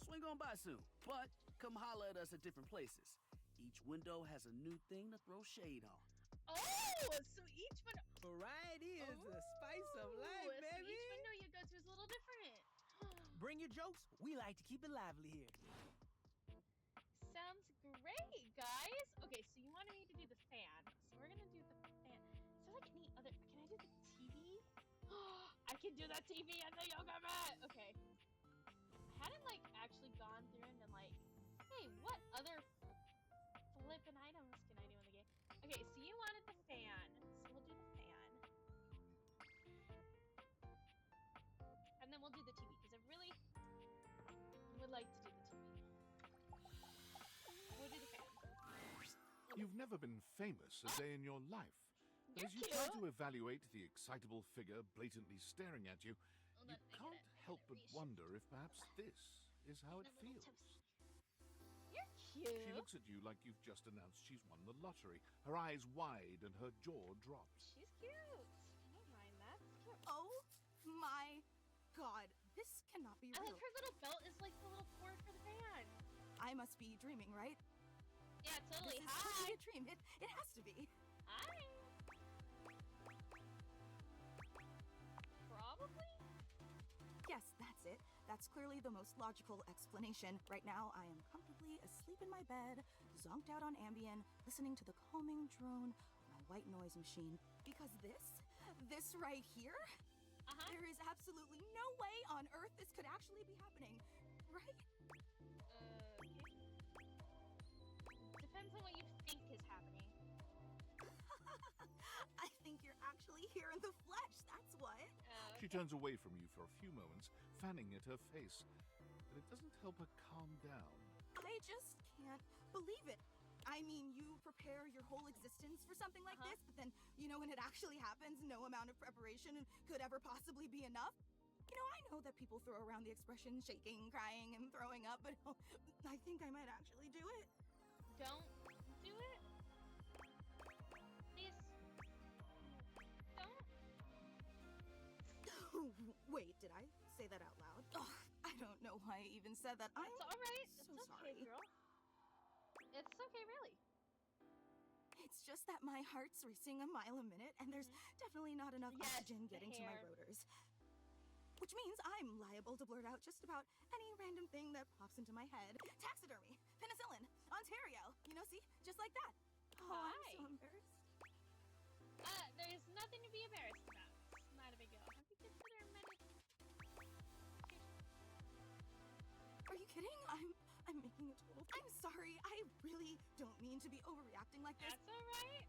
Swing on by soon, but come holler at us at different places. Each window has a new thing to throw shade on. Oh, so each one. Variety is the spice of life, So baby. each window you go to is a little different. Bring your jokes. We like to keep it lively here. Sounds great, guys. Okay, so you wanted me to do the fan. So we're gonna do the fan. Is there like any other? Can I do the TV? I can do the TV and the yoga mat. Okay. I hadn't like actually gone through and been like, hey, what other flippin' items can I do in the game? Okay, so you wanted the fan, so we'll do the fan. And then we'll do the TV, because I really would like to do the TV. We'll do the fan. You've never been famous a day in your life. You're As you cute. try to evaluate the excitable figure blatantly staring at you, Hold you on, I can't gotta help but reshuffle. wonder if perhaps this is how it feels. You're cute. She looks at you like you've just announced she's won the lottery, her eyes wide and her jaw drops. She's cute. I don't mind that. It's cute. Oh my god, this cannot be I real. like her little belt is like the little cord for the fan. I must be dreaming, right? Yeah, totally. This is totally a dream. It has to be. Hi. Probably. Yes, that's it. That's clearly the most logical explanation. Right now, I am comfortably asleep in my bed, zonked out on Ambien, listening to the calming drone of my white noise machine. Because this right here, there is absolutely no way on Earth this could actually be happening, right? Depends on what you think is happening. I think you're actually here in the flesh, that's what. She turns away from you for a few moments, fanning at her face. But it doesn't help her calm down. I just can't believe it. I mean, you prepare your whole existence for something like this, but then, when it actually happens, no amount of preparation could ever possibly be enough. I know that people throw around the expression shaking, crying, and throwing up, but I think I might actually do it. Don't do it. Please. Don't. Wait, did I say that out loud? Oh, I don't know why I even said that. It's alright. So it's okay, sorry. girl. It's okay, really. It's just that my heart's racing a mile a minute, and there's definitely not enough oxygen getting to my rotors. Which means I'm liable to blurt out just about any random thing that pops into my head. Taxidermy, penicillin, Ontario. See, just like that. Oh, I'm so embarrassed. There's nothing to be embarrassed about. It's not a big deal. Have you considered Are you kidding? I'm making a total. I'm sorry. I really don't mean to be overreacting like this. That's alright.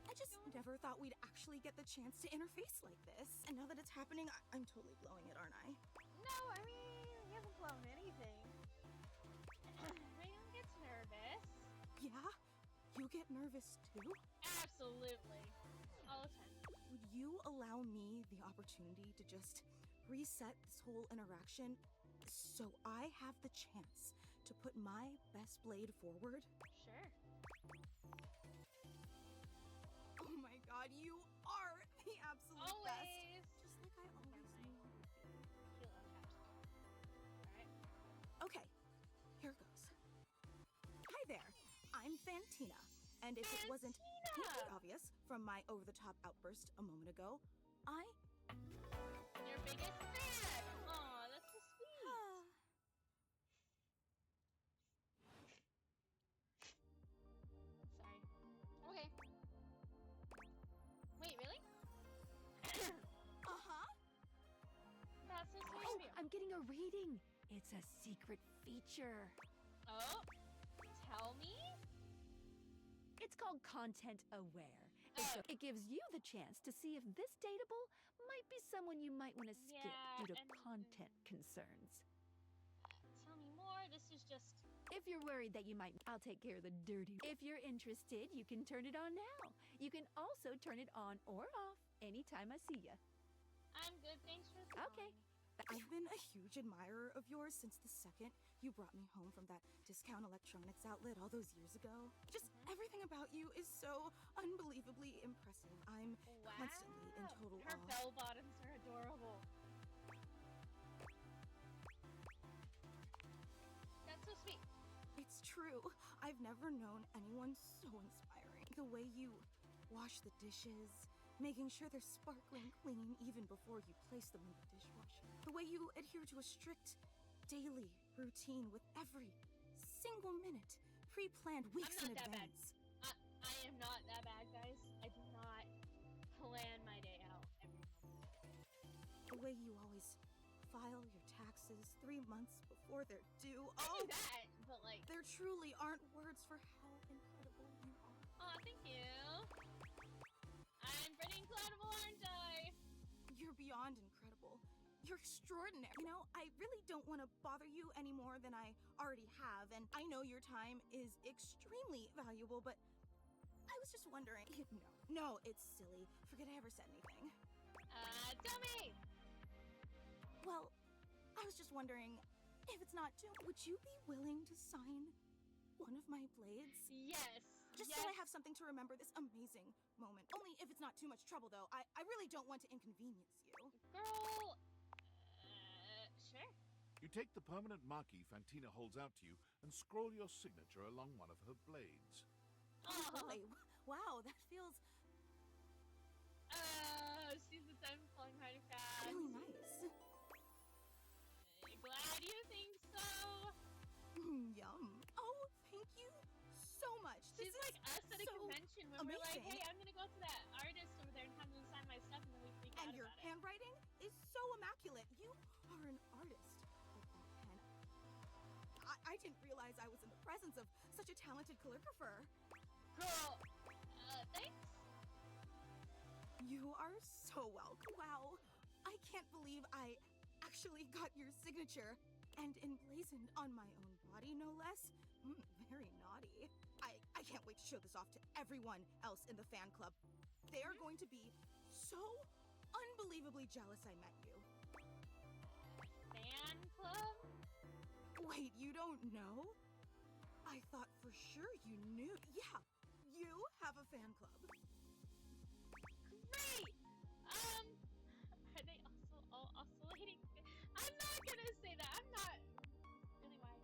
I just never thought we'd actually get the chance to interface like this. And now that it's happening, I'm totally blowing it, aren't I? No, I mean, you haven't blown anything. Rayon gets nervous. Yeah? You get nervous too? Absolutely. All the time. Would you allow me the opportunity to just reset this whole interaction so I have the chance to put my best blade forward? Sure. Oh my god, you are the absolute always. Best. Just like I always knew. Alright. Okay, here goes. Hi there, I'm Fantina. And if it wasn't painfully obvious from my over-the-top outburst a moment ago, Your biggest fan! Aw, that's so sweet. Sorry. Okay. Wait, really? That's so sweet of you. I'm getting a reading. It's a secret feature. Oh, tell me? It's called Content Aware. It gives you the chance to see if this dateable might be someone you might want to skip due to content concerns. Tell me more. This is just... If you're worried that you might, I'll take care of the dirty. If you're interested, you can turn it on now. You can also turn it on or off anytime I see you. I'm good, thanks for calling. Okay. I've been a huge admirer of yours since the second you brought me home from that discount electronics outlet all those years ago. Just everything about you is so unbelievably impressive. I'm constantly in total Her awe. bell bottoms are adorable. That's so sweet. It's true. I've never known anyone so inspiring. The way you wash the dishes, making sure they're sparkling clean even before you place them in the dishwasher. The way you adhere to a strict daily routine with every single minute pre-planned weeks in advance. I am not that bad, guys. I do not plan my day out every moment. The way you always file your taxes 3 months before they're due. I do that, but like... There truly aren't words for how incredible you are. Aw, thank you. I'm pretty incredible, aren't I? You're beyond incredible. You're extraordinary. I really don't want to bother you any more than I already have, and I know your time is extremely valuable, but I was just wondering... No, it's silly. Forget I ever said anything. Tell me! Well, I was just wondering, if it's not too... Would you be willing to sign one of my blades? Yes. Just so I have something to remember this amazing moment. Only if it's not too much trouble, though. I really don't want to inconvenience you. Girl... sure. You take the permanent marquee Fantina holds out to you and scroll your signature along one of her blades. Oh boy. Wow, that feels... Seems the time falling hard and fast. really nice. Glad us at a so convention when we're like, amazing. hey, I'm gonna go up to that artist over there and have them sign my stuff, and then we freak out And your about it. handwriting is so immaculate. You are an artist. With that pen. I didn't realize I was in the presence of such a talented calligrapher. Girl, thanks. You are so welcome. Wow, I can't believe I actually got your signature and emblazoned on my own body, no less. Very naughty. I can't wait to show this off to everyone else in the fan club. They are going to be so unbelievably jealous I met you. Fan club? Wait, you don't know? I thought for sure you knew. Yeah, you have a fan club. Great! Are they also all oscillating? I'm not gonna say that. I'm not. Really, why?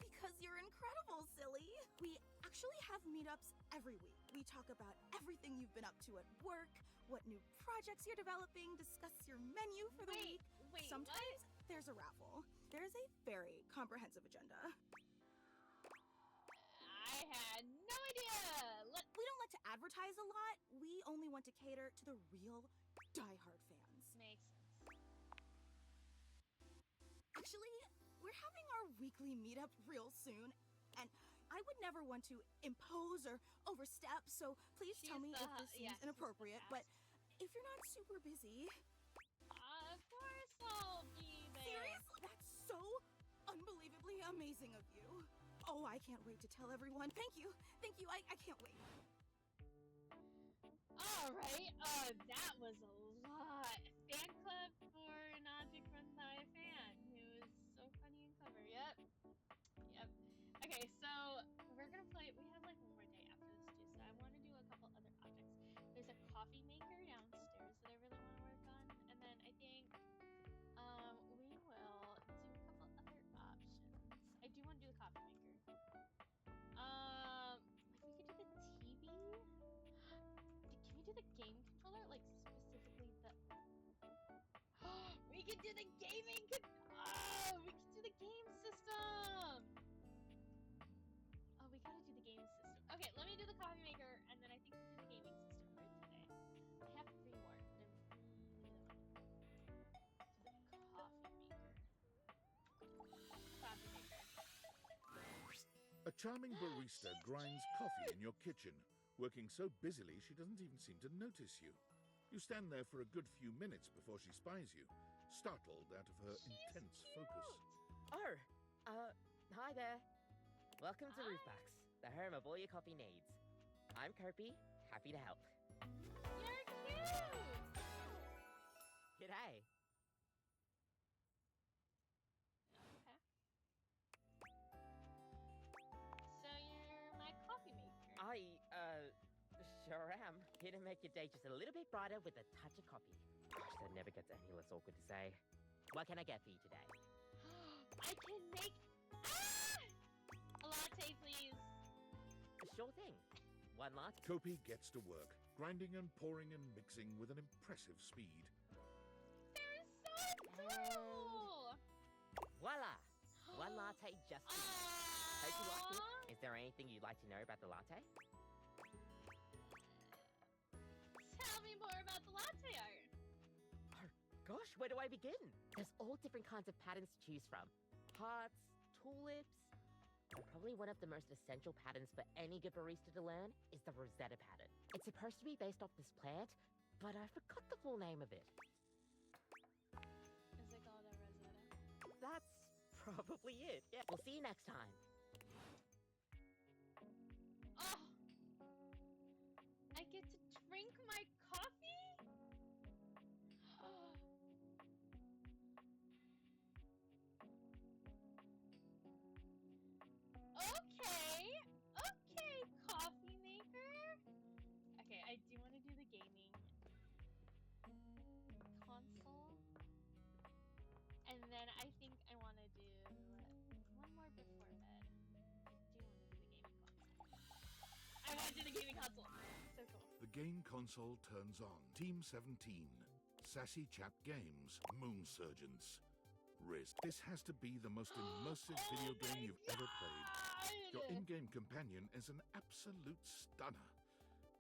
Because you're incredible, silly. We actually have meetups every week. We talk about everything you've been up to at work, what new projects you're developing, discuss your menu for the week. Wait, sometimes there's a raffle. There's a very comprehensive agenda. I had no idea. We don't like to advertise a lot. We only want to cater to the real diehard fans. Makes sense. Actually, we're having our weekly meetup real soon, and I would never want to impose or overstep, so please tell me if this seems inappropriate, but if you're not super busy... Of course I'll be there. Seriously? That's so unbelievably amazing of you. Oh, I can't wait to tell everyone. Thank you. Thank you. I can't wait. Alright, that was a lot. Fan club for an object run by a fan who is so funny and clever. Yep. Okay, so we're gonna play. We have like one more day after this too, so I want to do a couple other objects. There's a coffee maker downstairs that I really want to work on, and then I think we will do a couple other options. I do want to do the coffee maker. Like we could do the TV. Can we do the game controller? Like specifically the. We could do the gaming. We could do the game system. Oh, we gotta do the game system. Okay, let me do the coffee maker, and then I think we'll do the gaming system for today. I have 3 more, but I really don't want to do the coffee maker. Coffee maker. A charming barista grinds coffee in your kitchen, working so busily she doesn't even seem to notice you. You stand there for a good few minutes before she spies you, startled out of her intense focus. Oh, hi there. Welcome to Roofbox, the home of all your coffee needs. I'm Kirby, happy to help. You're cute! G'day. So you're my coffee maker. I, sure am. Here to make your day just a little bit brighter with a touch of coffee. Gosh, that never gets any less awkward to say. What can I get for you today? I can make a latte, please. Sure thing. One latte. Kopi gets to work, grinding and pouring and mixing with an impressive speed. They're so adorable! Voila! One latte just for you. Hope you like it. Is there anything you'd like to know about the latte? Tell me more about the latte art. Oh, gosh, where do I begin? There's all different kinds of patterns to choose from. Hearts, tulips. And probably one of the most essential patterns for any good barista to learn is the Rosetta pattern. It's supposed to be based off this plant, but I forgot the full name of it. Is it called a Rosetta? That's probably it. Yeah. We'll see you next time. Oh! I get to drink my coffee? Okay, coffee maker. Okay, I do want to do the gaming console. And then I think I want to do one more before bed. I do want to do the gaming console. I want to do the gaming console. So cool. The game console turns on. Team 17. Sassy Chap Games. Moon Surgeons. Riz, this has to be the most immersive video game you've ever played. Your in-game companion is an absolute stunner,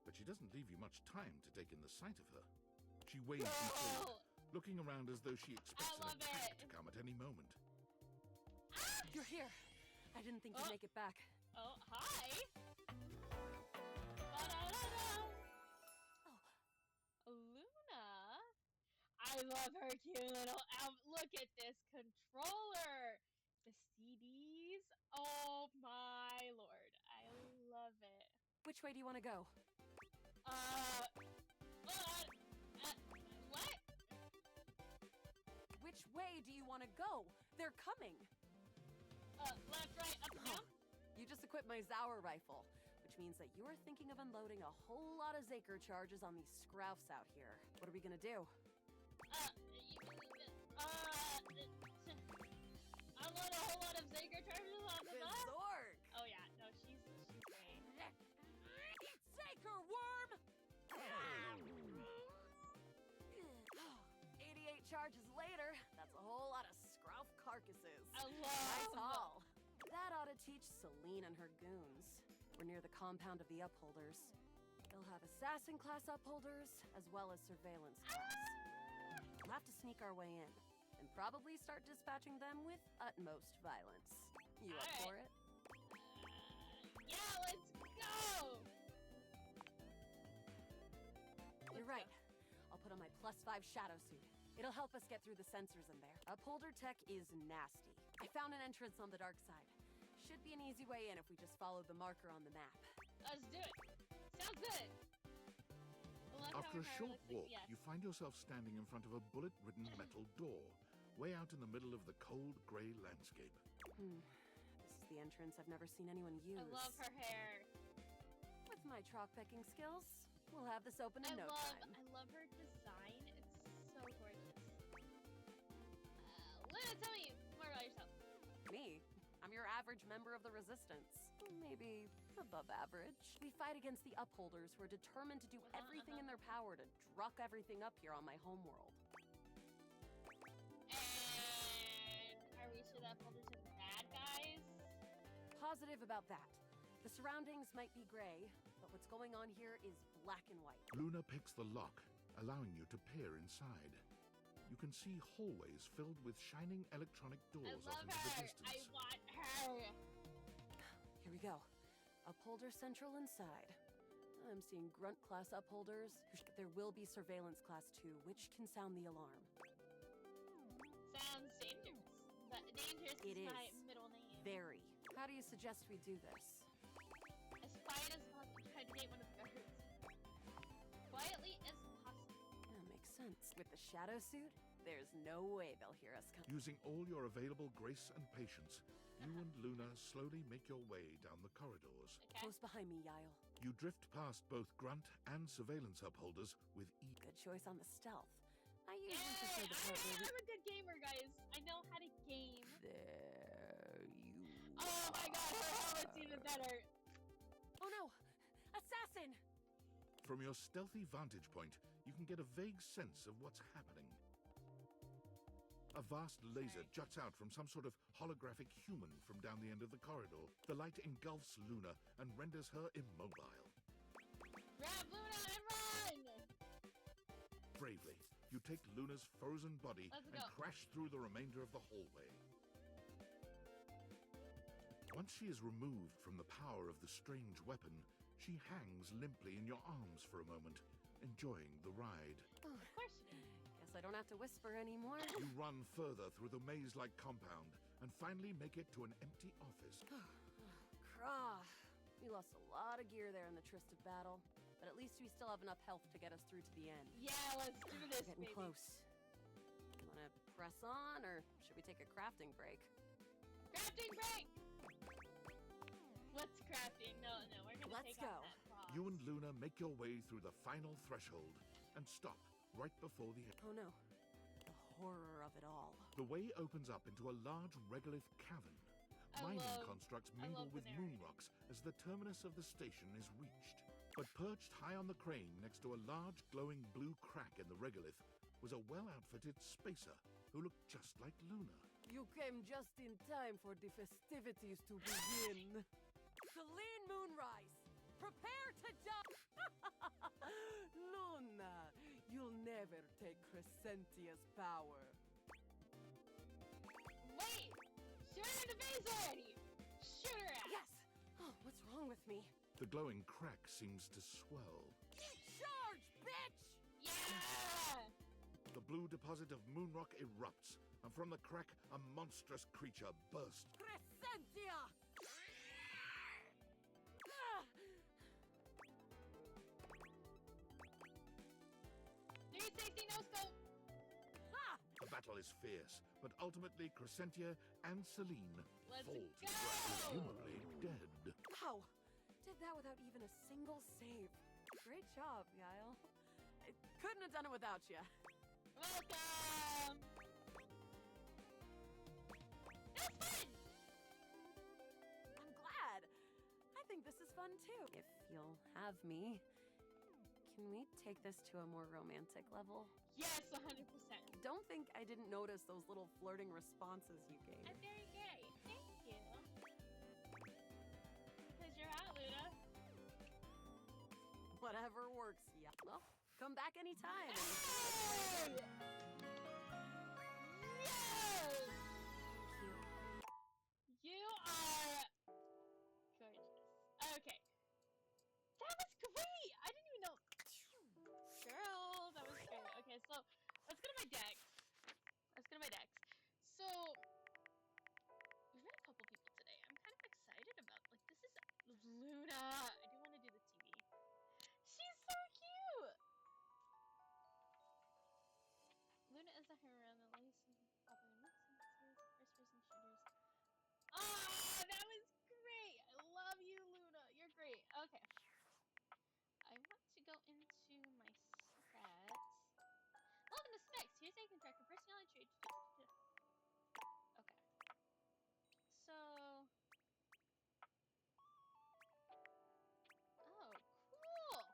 but she doesn't leave you much time to take in the sight of her. She waves you forward, looking around as though she expects an attack to come at any moment. You're here. I didn't think you'd make it back. Oh, hi. Luna. I love her cute little look at this controller. The CDs. Oh my lord. I love it. Which way do you want to go? What? Which way do you want to go? They're coming. Left, right, up, and down? You just equipped my Zauer rifle, which means that you're thinking of unloading a whole lot of Zaker charges on these scroufs out here. What are we gonna do? Unload a whole lot of Zaker charges on the bus? Zorg! Oh yeah, no, she's great. Zaker worm! 88 charges later, that's a whole lot of scrouf carcasses. I love Nice haul. That ought to teach Celine and her goons. We're near the compound of the Upholders. They'll have assassin class Upholders, as well as surveillance class. We'll have to sneak our way in, and probably start dispatching them with utmost violence. You up for it? Yeah, let's go! You're right. I'll put on my +5 shadow suit. It'll help us get through the sensors in there. Upholder tech is nasty. I found an entrance on the dark side. Should be an easy way in if we just follow the marker on the map. Let's do it. Sounds good. After a short walk, you find yourself standing in front of a bullet-ridden metal door, way out in the middle of the cold, grey landscape. This is the entrance I've never seen anyone use. I love her hair. With my chalk picking skills, we'll have this open in no time. I love her design. It's so gorgeous. Luna, tell me more about yourself. Me? I'm your average member of the Resistance. Maybe above average. We fight against the Upholders who are determined to do everything in their power to druck everything up here on my homeworld. And are we sure that Upholders are the bad guys? Positive about that. The surroundings might be gray, but what's going on here is black and white. Luna picks the lock, allowing you to peer inside. You can see hallways filled with shining electronic doors off into the distance. I want her. Here we go. Upholder Central inside. I'm seeing Grunt class Upholders. There will be Surveillance class 2, which can sound the alarm. Sounds dangerous. But dangerous is my middle name. Very. How do you suggest we do this? As quiet as possible. Try to date one of the guards. Quietly as possible. That makes sense. With the shadow suit, there's no way they'll hear us come. Using all your available grace and patience, you and Luna slowly make your way down the corridors. Close behind me, Yael. You drift past both Grunt and Surveillance Upholders with Good choice on the stealth. I usually prefer the part where I'm a good gamer, guys. I know how to game. There you Oh my god, her helmet's even better. Oh no! Assassin! From your stealthy vantage point, you can get a vague sense of what's happening. A vast laser juts out from some sort of holographic human from down the end of the corridor. The light engulfs Luna and renders her immobile. Grab Luna and run! Bravely, you take Luna's frozen body and crash through the remainder of the hallway. Once she is removed from the power of the strange weapon, she hangs limply in your arms for a moment, enjoying the ride. Oh, of course you do. Guess I don't have to whisper anymore. You run further through the maze-like compound and finally make it to an empty office. Krah. We lost a lot of gear there in the tryst of battle, but at least we still have enough health to get us through to the end. Yeah, let's do this, We're getting close. You wanna press on, or should we take a crafting break? Crafting break! What's crafting? No, we're gonna take off that box. You and Luna make your way through the final threshold and stop right before the end. Oh no. The horror of it all. The way opens up into a large regolith cavern. Mining constructs mingle with moon rocks as the terminus of the station is reached. But perched high on the crane next to a large glowing blue crack in the regolith was a well-outfitted spacer who looked just like Luna. You came just in time for the festivities to begin. Celine Moonrise, prepare to die! Luna, you'll never take Crescentia's power. Wait! Shoot her in the face already! Shoot her ass! Yes! Oh, what's wrong with me? The glowing crack seems to swell. Charge, bitch! Yeah! The blue deposit of moonrock erupts, and from the crack, a monstrous creature bursts. Crescentia! No scope! The battle is fierce, but ultimately Crescentia and Celine Let's fall to the go! ground, presumably dead. Wow! Did that without even a single save. Great job, Yael. I couldn't have done it without you. Welcome! That's fun! I'm glad. I think this is fun too. If you'll have me. Can we take this to a more romantic level? Yes, 100%. Don't think I didn't notice those little flirting responses you gave. I'm very gay. Thank you. Because you're hot, Luna. Whatever works, yeah. Well, come back anytime. Hey! Yes! You are gorgeous. Okay. That was great! I didn't even know. Girl, that was great. Okay, so let's go to my deck. So we've met a couple people today. I'm kind of excited about this is Luna. I do want to do the TV. She's so cute. Luna is a hero in the latest popular mixes, first-person shooters. Ah, that was great. I love you, Luna. You're great. Okay. I want to go into my stats. Welcome to Specs. Here's how you can track your personality traits. Okay. So. Oh, cool.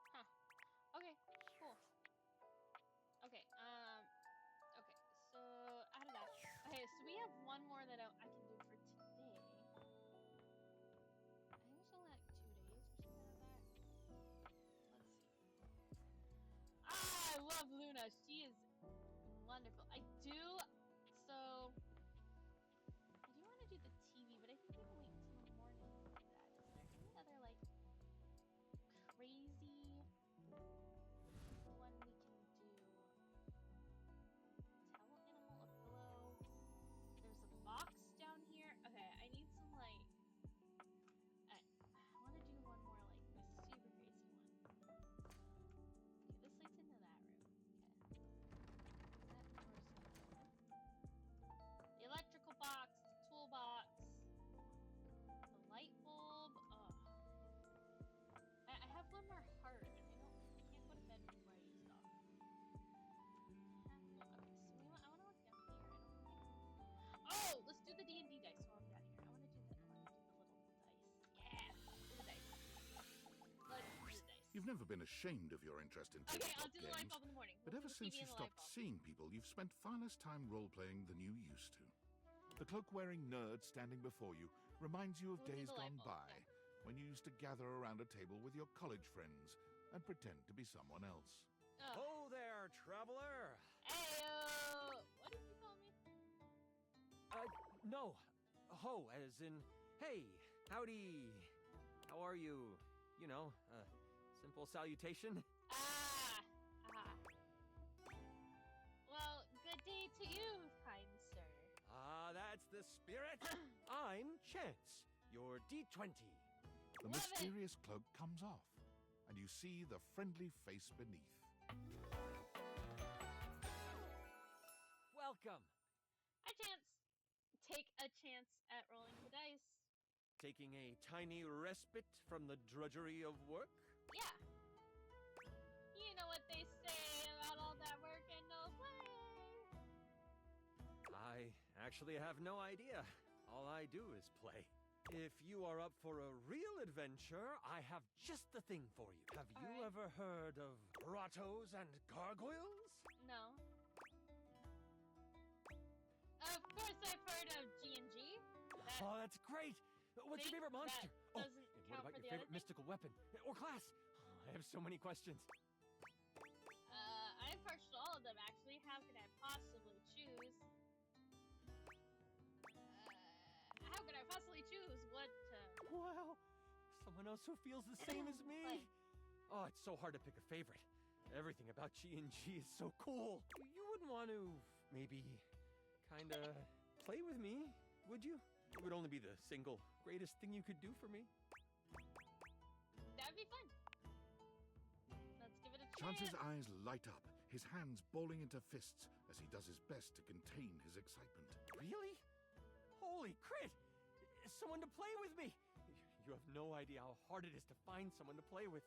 Huh. Okay, cool. Okay, okay, so out of that. Okay, so we have one more that I can do for today. I think it's only like 2 days or something like that. Let's see. Ah, I love Luna. She is wonderful. I do want to do the TV, but I think we can wait until the morning to do that. Is there any other like crazy one we can do? Tell animal a pillow. There's a box down here. Okay, I need some like. I want to do one more like super crazy one. Okay, this leads into that room. Okay. Is that more stuff? The electrical box, the toolbox, the light bulb. Oh. I have one more heart, and I can't go to bed before I use it all. Okay, so I want to look down here. Oh, let's do the D&D dice while I'm down here. I want to do the little dice. Yeah, do the dice. Let's do the dice. You've never been ashamed of your interest in Okay, tabletop I'll do the light games, bulb in the morning. but ever since you stopped seeing people, you've spent far less time role-playing than you used to. The cloak-wearing nerd standing before you reminds you of We'll do days the light gone bulb, by, when you used to gather around a table with your college friends and pretend to be someone else. Oh there, traveler! Heyo! What did you call me? No. Ho, as in, hey, howdy. How are you? You know, simple salutation. Well, good day to you, kind sir. That's the spirit. I'm Chance, your D20. The mysterious cloak comes off, and you see the friendly face beneath. Welcome. Hi, Chance. Take a chance at rolling the dice. Taking a tiny respite from the drudgery of work? Yeah. You know what they say about all that work and no play. I actually have no idea. All I do is play. If you are up for a real adventure, I have just the thing for you. Have ever heard of grottos and gargoyles? No. Of course I've heard of G&G. Oh, that's great! What's your favorite monster? That Oh, doesn't and count what about for your the favorite other mystical weapon? Or class? I have so many questions. I've purchased all of them, actually. How could I possibly choose? How could I possibly choose what to... Wow! Someone else who feels the same as me! Play? Oh, it's so hard to pick a favorite. Everything about G&G is so cool. You wouldn't want to, maybe, kinda play with me, would you? It would only be the single greatest thing you could do for me. That'd be fun. Let's give it a chance. Chance's eyes light up, his hands balling into fists as he does his best to contain his excitement. Really? Holy crit! Someone to play with me! You have no idea how hard it is to find someone to play with.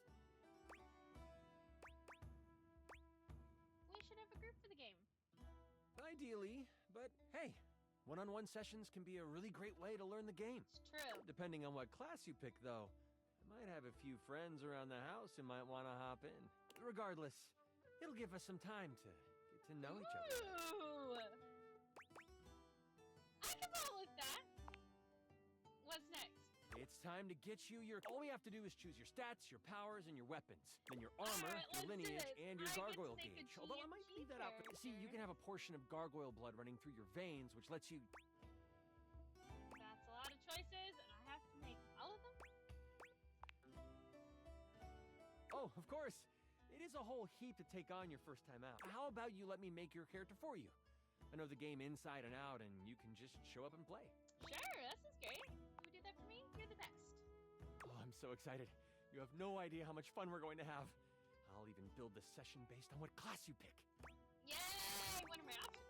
We should have a group for the game. Ideally, but hey, one-on-one sessions can be a really great way to learn the game. It's true. Depending on what class you pick, though. I might have a few friends around the house who might want to hop in. Regardless, it'll give us some time to get to know each other. Ooh! I can roll with that. What's next? It's time to get you your... All we have to do is choose your stats, your powers, and your weapons. Then your armor, Alright, your let's do lineage, this. and your I get to gargoyle make a gauge. Although I might leave that out. G&G See, you can have a portion of gargoyle blood running through your veins, which lets you... That's a lot of choices, and I have to make all of them? Oh, of course. It is a whole heap to take on your first time out. How about you let me make your character for you? I know the game inside and out, and you can just show up and play. Sure, that sounds great. You would do that for me? You're the best. Oh, I'm so excited. You have no idea how much fun we're going to have. I'll even build the session based on what class you pick. Yay! What are my options?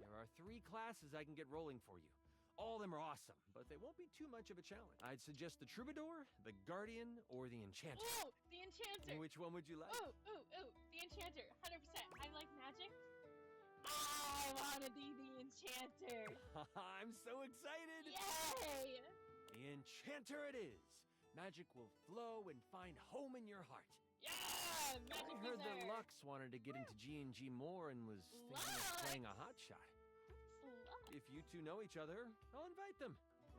There are 3 classes I can get rolling for you. All of them are awesome, but they won't be too much of a challenge. I'd suggest the Troubadour, the Guardian, or the Enchanter. Ooh, the Enchanter! Which one would you like? Ooh, the Enchanter, 100%. I like magic. I wanna be the Enchanter! I'm so excited! Yay! The Enchanter it is! Magic will flow and find home in your heart. Yeah! Magic I heard that user. Lux wanted to get into G&G more and was thinking of playing a hotshot. If you two know each other, I'll invite them.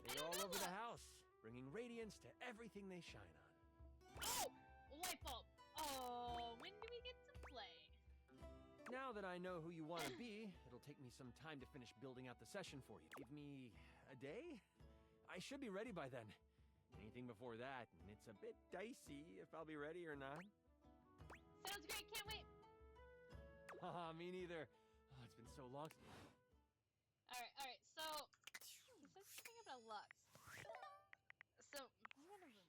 They're all over the house, bringing radiance to everything they shine on. Oh! Light bulb! Oh, when do we get to play? Now that I know who you want to be, it'll take me some time to finish building out the session for you. Give me a day? I should be ready by then. Anything before that, and it's a bit dicey if I'll be ready or not. Sounds great, can't wait! Haha, me neither. Oh, it's been so long. Alright, so... He says something about Lux. So, what are the rumors?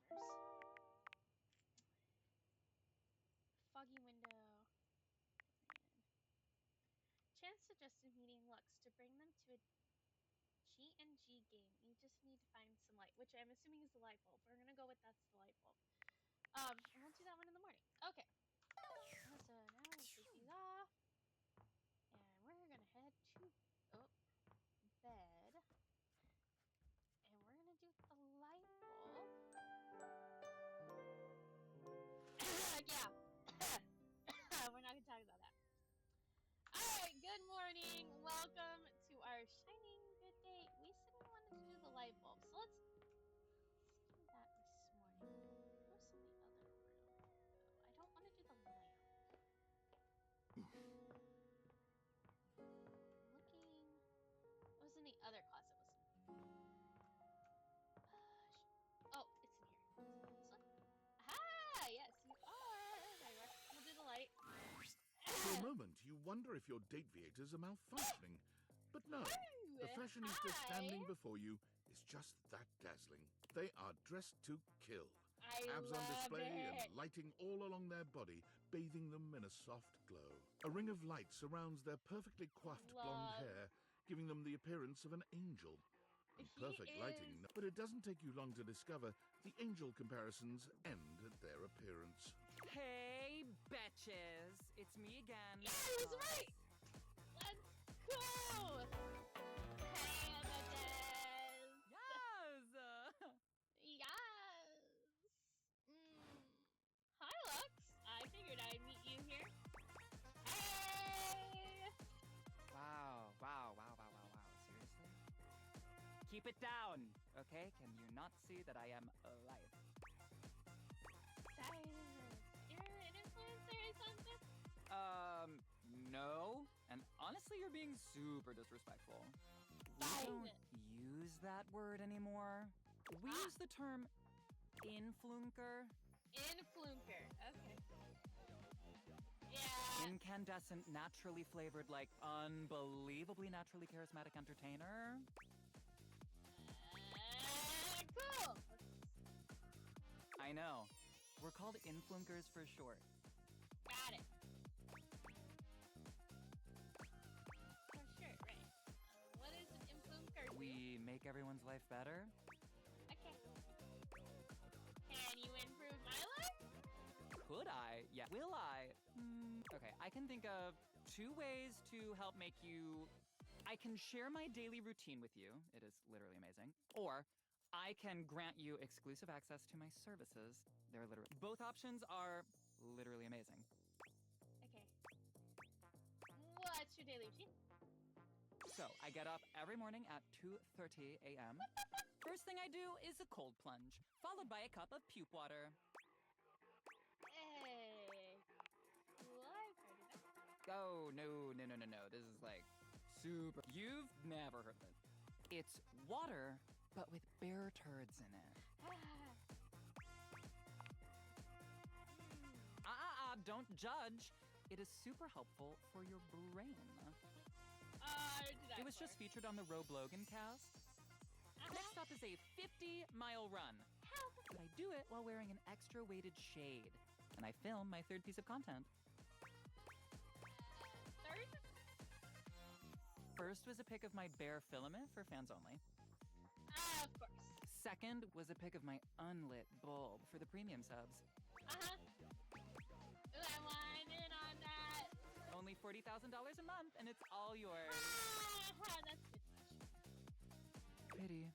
Foggy window. Chance suggested meeting Lux to bring them to a G&G game. You just need to find some light, which I'm assuming is the light bulb. We're gonna go with that's the light bulb. We'll do that one in the morning. Okay. So now we take these off. And we're gonna head to bed. And we're gonna do the light bulb. Yeah. We're not gonna talk about that. Alright, good morning. Welcome to our shining good day. We said we wanted to do the light bulb, so let's do that this morning. What's in the other room, though? I don't want to do the lamp. What was in the other closet? Oh, it's in here. This one? Ah, yes, you are. There you are. We'll do the light. For a moment, you wonder if your date viators are malfunctioning. But no, the fashionista standing before you is just that dazzling. They are dressed to kill. Abs on display and lighting all along their body, bathing them in a soft glow. A ring of light surrounds their perfectly coiffed blonde hair, giving them the appearance of an angel. Perfect lighting, but it doesn't take you long to discover the angel comparisons end at their appearance. Hey, betches! It's me again. Yeah, I was right! Let's go! Hey, bitches! Yes! Yes! keep it down, okay? Can you not see that I am alive? Cyrus, you're an influencer or something? No. And honestly, you're being super disrespectful. We don't use that word anymore. We use the term influencer. Influencer, okay. Yeah. Incandescent, naturally flavored, like unbelievably naturally charismatic entertainer. Cool. I know. We're called influencers for short. Got it. For sure, right. What is an influencer? We make everyone's life better. Okay. Can you improve my life? Could I? Yeah. Will I? Okay, I can think of 2 ways to help make you... I can share my daily routine with you. It is literally amazing. Or I can grant you exclusive access to my services. They're literally... Both options are literally amazing. Okay. What's your daily routine? So, I get up every morning at 2:30 a.m. First thing I do is a cold plunge, followed by a cup of puke water. Hey. Well, I've heard of that. Oh, no. This is like super... You've never heard of it. It's water, but with bear turds in it. Don't judge. It is super helpful for your brain. It was just featured on the Robe Logan cast. Next up is a 50-mile run. But I do it while wearing an extra weighted shade. And I film my 3rd piece of content. Third? First was a pic of my bare filament for fans only. Of course. Second was a pic of my unlit bulb for the premium subs. Uh-huh. Ooh, I want in on that. Only $40,000 a month, and it's all yours. That's too much. Pity.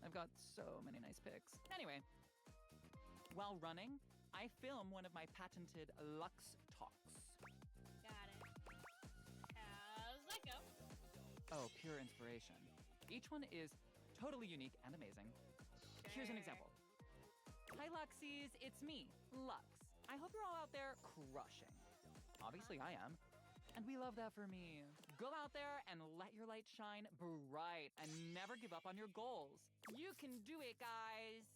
I've got so many nice pics. Anyway, while running, I film one of my patented Lux talks. Got it. How's that go? Oh, pure inspiration. Each one is totally unique and amazing. Here's an example. Hi, Luxies. It's me, Lux. I hope you're all out there crushing. Obviously, I am. And we love that for me. Go out there and let your light shine bright and never give up on your goals. You can do it, guys.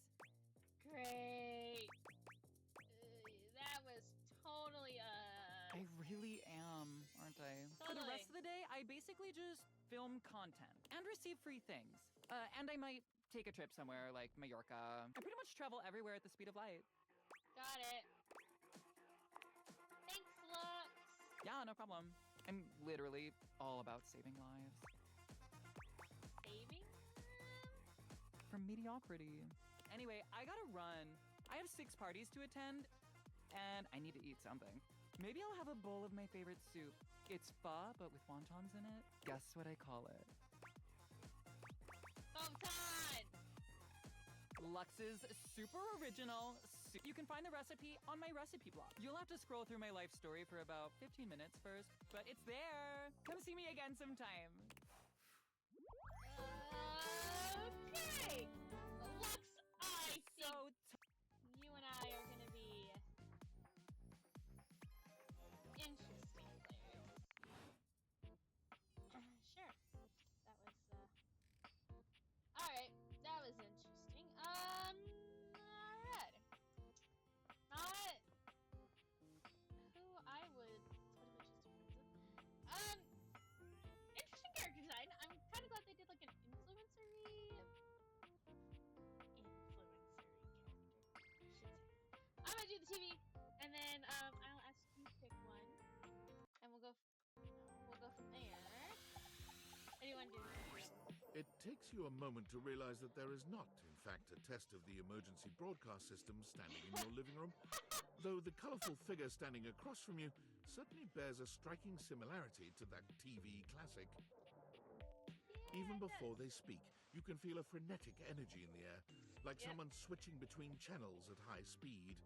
Great. That was totally, I really am, aren't I? Totally. For the rest of the day, I basically just film content and receive free things. And I might take a trip somewhere like Mallorca. I pretty much travel everywhere at the speed of light. Got it. Thanks, Lux. Yeah, no problem. I'm literally all about saving lives. Saving? From mediocrity. Anyway, I gotta run. I have 6 parties to attend, and I need to eat something. Maybe I'll have a bowl of my favorite soup. It's pho, but with wontons in it. Guess what I call it? Wonton! Lux's super original soup. You can find the recipe on my recipe blog. You'll have to scroll through my life story for about 15 minutes first, but it's there. Come see me again sometime. Okay! Lux, I think So you and I are gonna be interesting players. Sure. That was, alright, that was interesting. Alright. Not who I would totally choose to friends with. Interesting character design. I'm kind of glad they did like an influencery character. I'm gonna do the TV, and then I'll ask you to pick one, and we'll go from there. What do you want to do? It takes you a moment to realize that there is not, in fact, a test of the emergency broadcast system standing in your living room, though the colorful figure standing across from you certainly bears a striking similarity to that TV classic. Even before they speak, you can feel a frenetic energy in the air, like someone switching between channels at high speed.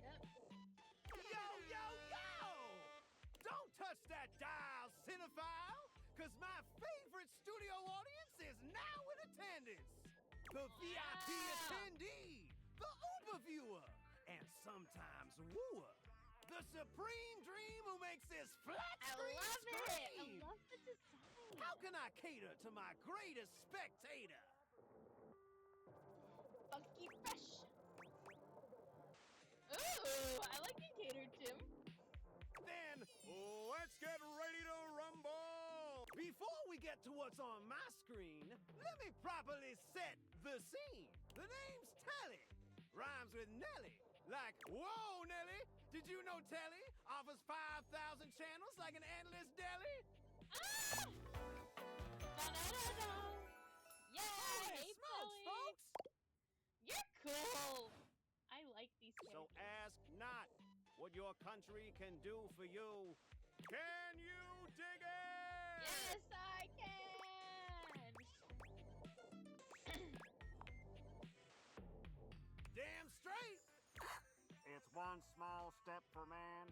Yo, yo, yo! Don't touch that dial, cinephile! Because my favorite studio audience is now in attendance. The VIP attendee, the Uberviewer, and sometimes wooer. The supreme dream who makes this flat screen scream. I love the design. How can I cater to my greatest spectator? Funky fresh. Ooh, I like it catered to. Then let's get ready to rumble. Before we get to what's on my screen, let me properly set the scene. The name's Telly. Rhymes with Nelly. Like, whoa, Nelly, did you know Telly offers 5,000 channels like an endless deli? Ah! Yay, Holy smokes, Telly. folks! You're cool. I like these So characters. ask not what your country can do for you. Can you dig it? Yes, I can. Damn straight. It's one small step for man,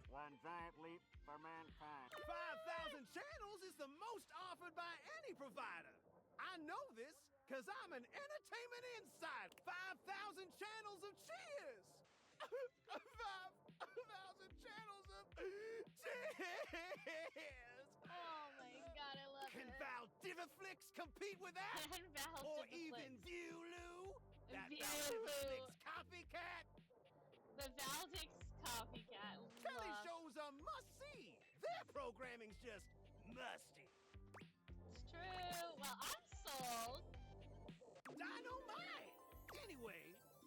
one giant leap for mankind. 5,000 channels is the most offered by any provider. I know this because I'm an entertainment insider. 5,000 channels of cheers. 5,000 channels of cheers. Oh my god, I love Can it. Valdiviflix compete with that? Valdiviflix. Or even Viewloo? That Viewloo. Valdiviflix copycat? The Valdix copycat. Telly Love. shows are must-see. Their programming's just musty. It's true. Well, I'm sold. Dynamite! Anyway,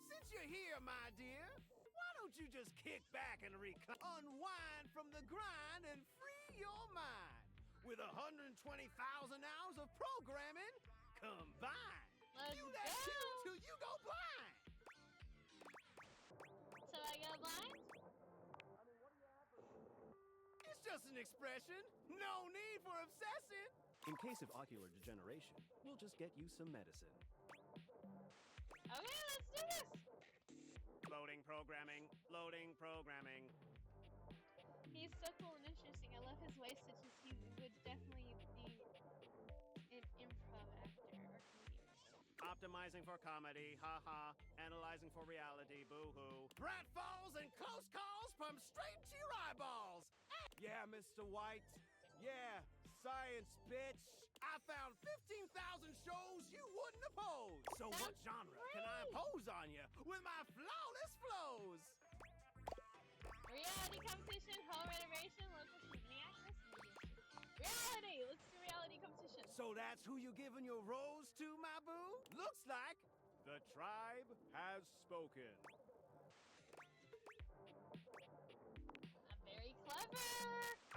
since you're here, my dear, why don't you just kick back and unwind from the grind and free your mind with 120,000 hours of programming combined. Let's View that go. shit till you go blind. So I go blind? It's just an expression. No need for obsessing. In case of ocular degeneration, we'll just get you some medicine. Okay, let's do this. Loading programming. Loading programming. He's so cool and interesting. I love his ways, such as he would definitely be an improv actor or comedian. Optimizing for comedy, haha. Analyzing for reality, boo-hoo. Pratfalls and close calls from straight to your eyeballs. Yeah, Mr. White. Yeah, science, bitch. I found 15,000 shows you wouldn't oppose. So what genre can I impose on you with my flawless flows? Reality competition, home renovation, local community access, media. Reality! Let's do reality competition. So that's who you giving your rose to, my boo? Looks like the tribe has spoken. I'm very clever.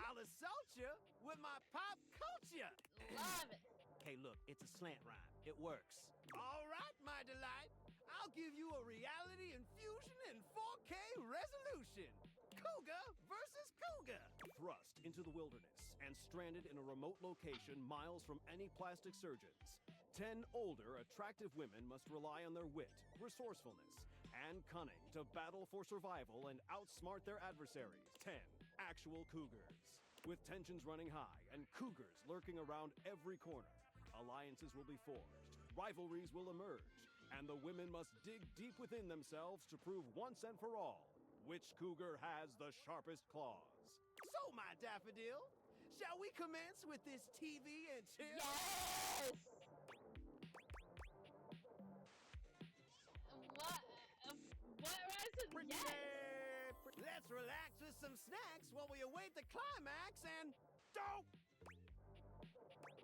I'll assault you with my pop culture. Love it. Hey, look, it's a slant rhyme. It works. All right, my delight. I'll give you a reality infusion in 4K resolution. Cougar versus Cougar. Thrust into the wilderness and stranded in a remote location miles from any plastic surgeons. 10 older, attractive women must rely on their wit, resourcefulness, and cunning to battle for survival and outsmart their adversaries. 10 actual cougars. With tensions running high and cougars lurking around every corner, alliances will be forged, rivalries will emerge, and the women must dig deep within themselves to prove once and for all which cougar has the sharpest claws. So, my daffodil, shall we commence with this TV and chill? Yes! What rhymes with yes? Let's relax with some snacks while we await the climax and dope.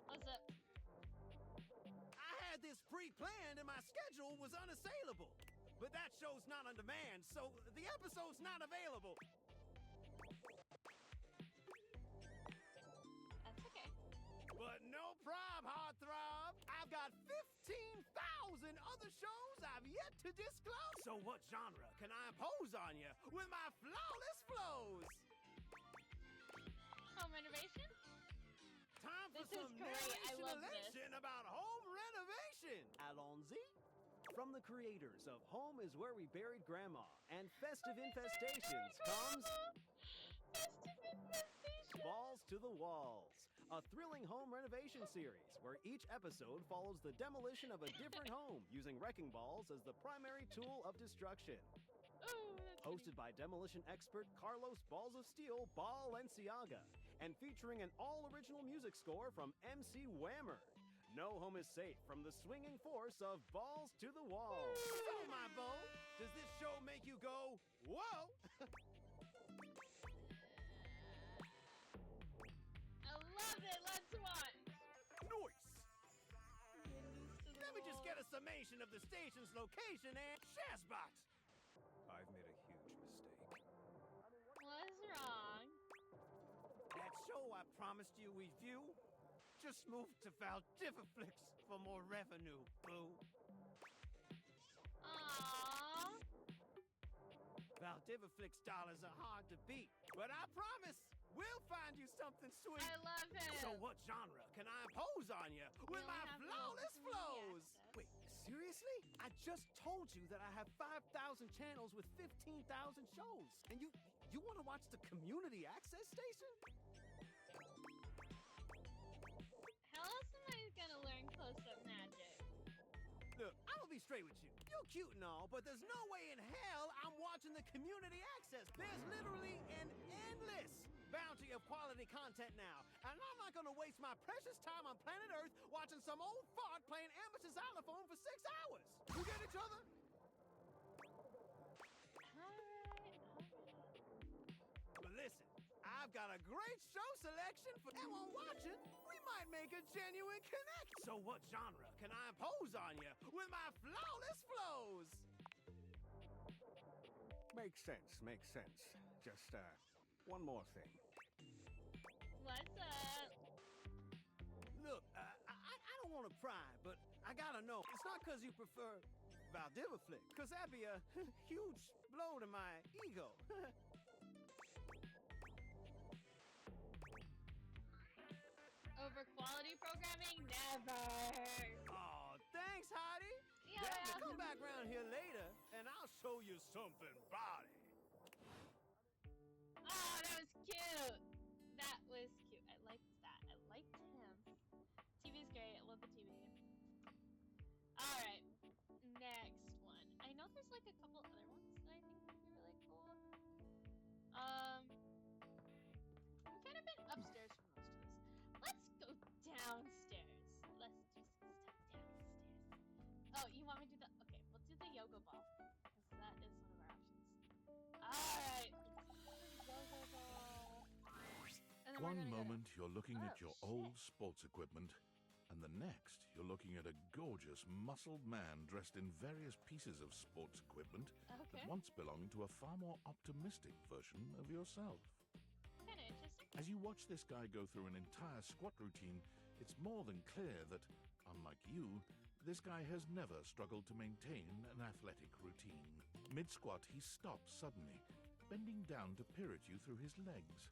What's up? I had this pre-planned and my schedule was unassailable. But that show's not on demand, so the episode's not available. That's okay. But no prob, heartthrob. I've got 15,000 other shows I've yet to disclose. So what genre can I impose on you with my flawless flows? Home renovation? Time for This is some great. I love this. narration about home renovation. Allons-y. From the creators of Home is Where We Buried Grandma and Festive Infestations comes Festive Infestation. Balls to the Walls, a thrilling home renovation series where each episode follows the demolition of a different home using wrecking balls as the primary tool of destruction. Hosted by demolition expert Carlos Balls of Steel Balenciaga, and featuring an all-original music score from MC Whammer. No home is safe from the swinging force of balls to the wall. So, my beau, does this show make you go, whoa? I love it. Let's watch. Nice. Let me just get a summation of the station's location and Shazbot. I've made a huge mistake. What's wrong? That show I promised you we'd view just moved to Valdiviflix for more revenue, boo. Aww. Valdiviflix dollars are hard to beat, but I promise we'll find you something sweet. I love it. So what genre can I impose on you with my flawless flows? Wait, seriously? I just told you that I have 5,000 channels with 15,000 shows. And you want to watch the community access station? How else am I gonna learn close-up magic? Look, I'm gonna be straight with you. You're cute and all, but there's no way in hell I'm watching the community access. There's literally an endless bounty of quality content now. And I'm not gonna waste my precious time on planet Earth watching some old fart playing amateur xylophone for 6 hours. You get each other? But listen, I've got a great show selection for anyone watching. We might make a genuine connect. So what genre can I impose on you with my flawless flows? Makes sense, makes sense. Just, one more thing. What's up? Look, I don't want to pry, but I gotta know. It's not because you prefer Valdiviflix, because that'd be a huge blow to my ego. Over quality programming? Never. Oh, thanks, Heidi. Yeah. Definitely come back around here later, and I'll show you something body. Oh, that was cute. That was cute. I liked that. I liked him. TV's great. I love the TV. Alright. Next one. I know there's like a couple other ones that I think would be really cool. We've kind of been upstairs for most of this. Let's go downstairs. Let's just step downstairs. Oh, you want me to do the... Okay, we'll do the yoga ball. Because that is one of our options. Alright. Yoga ball. And then One we're gonna moment you're looking at Oh, your old sports equipment, and the next you're looking at a gorgeous, muscled man dressed in various pieces of sports equipment Okay. that once belonged to a far more optimistic version of yourself. Kind of interesting. As you watch this guy go through an entire squat routine, it's more than clear that, unlike you, this guy has never struggled to maintain an athletic routine. Mid-squat, he stops suddenly, bending down to peer at you through his legs.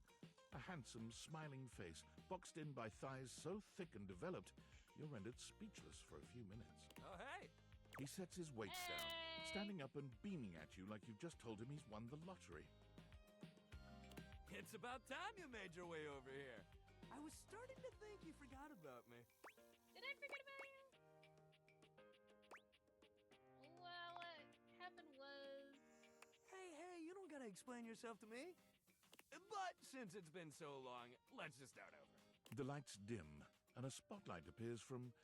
A handsome, smiling face, boxed in by thighs so thick and developed, you're rendered speechless for a few minutes. Oh, hey! He sets his weights down, standing up and beaming at you like you've just told him he's won the lottery. It's about time you made your way over here. I was starting to think you forgot about me. Did I forget about you? Well, what happened was... Hey, you don't gotta explain yourself to me. But since it's been so long, let's just start over. The lights dim, and a spotlight appears from...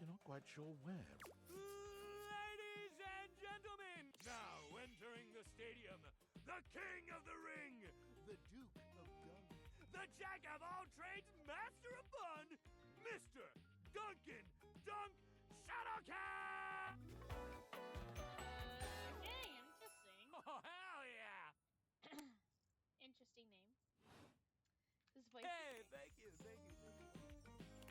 you're not quite sure where. Ladies and gentlemen, now entering the stadium, the king of the ring, the Duke of Gun, the jack of all trades, master of fun, Mr. Duncan Dunk Shadowcat! Okay, interesting. Oh, hell yeah! Interesting name. His voice Hey, is thank you.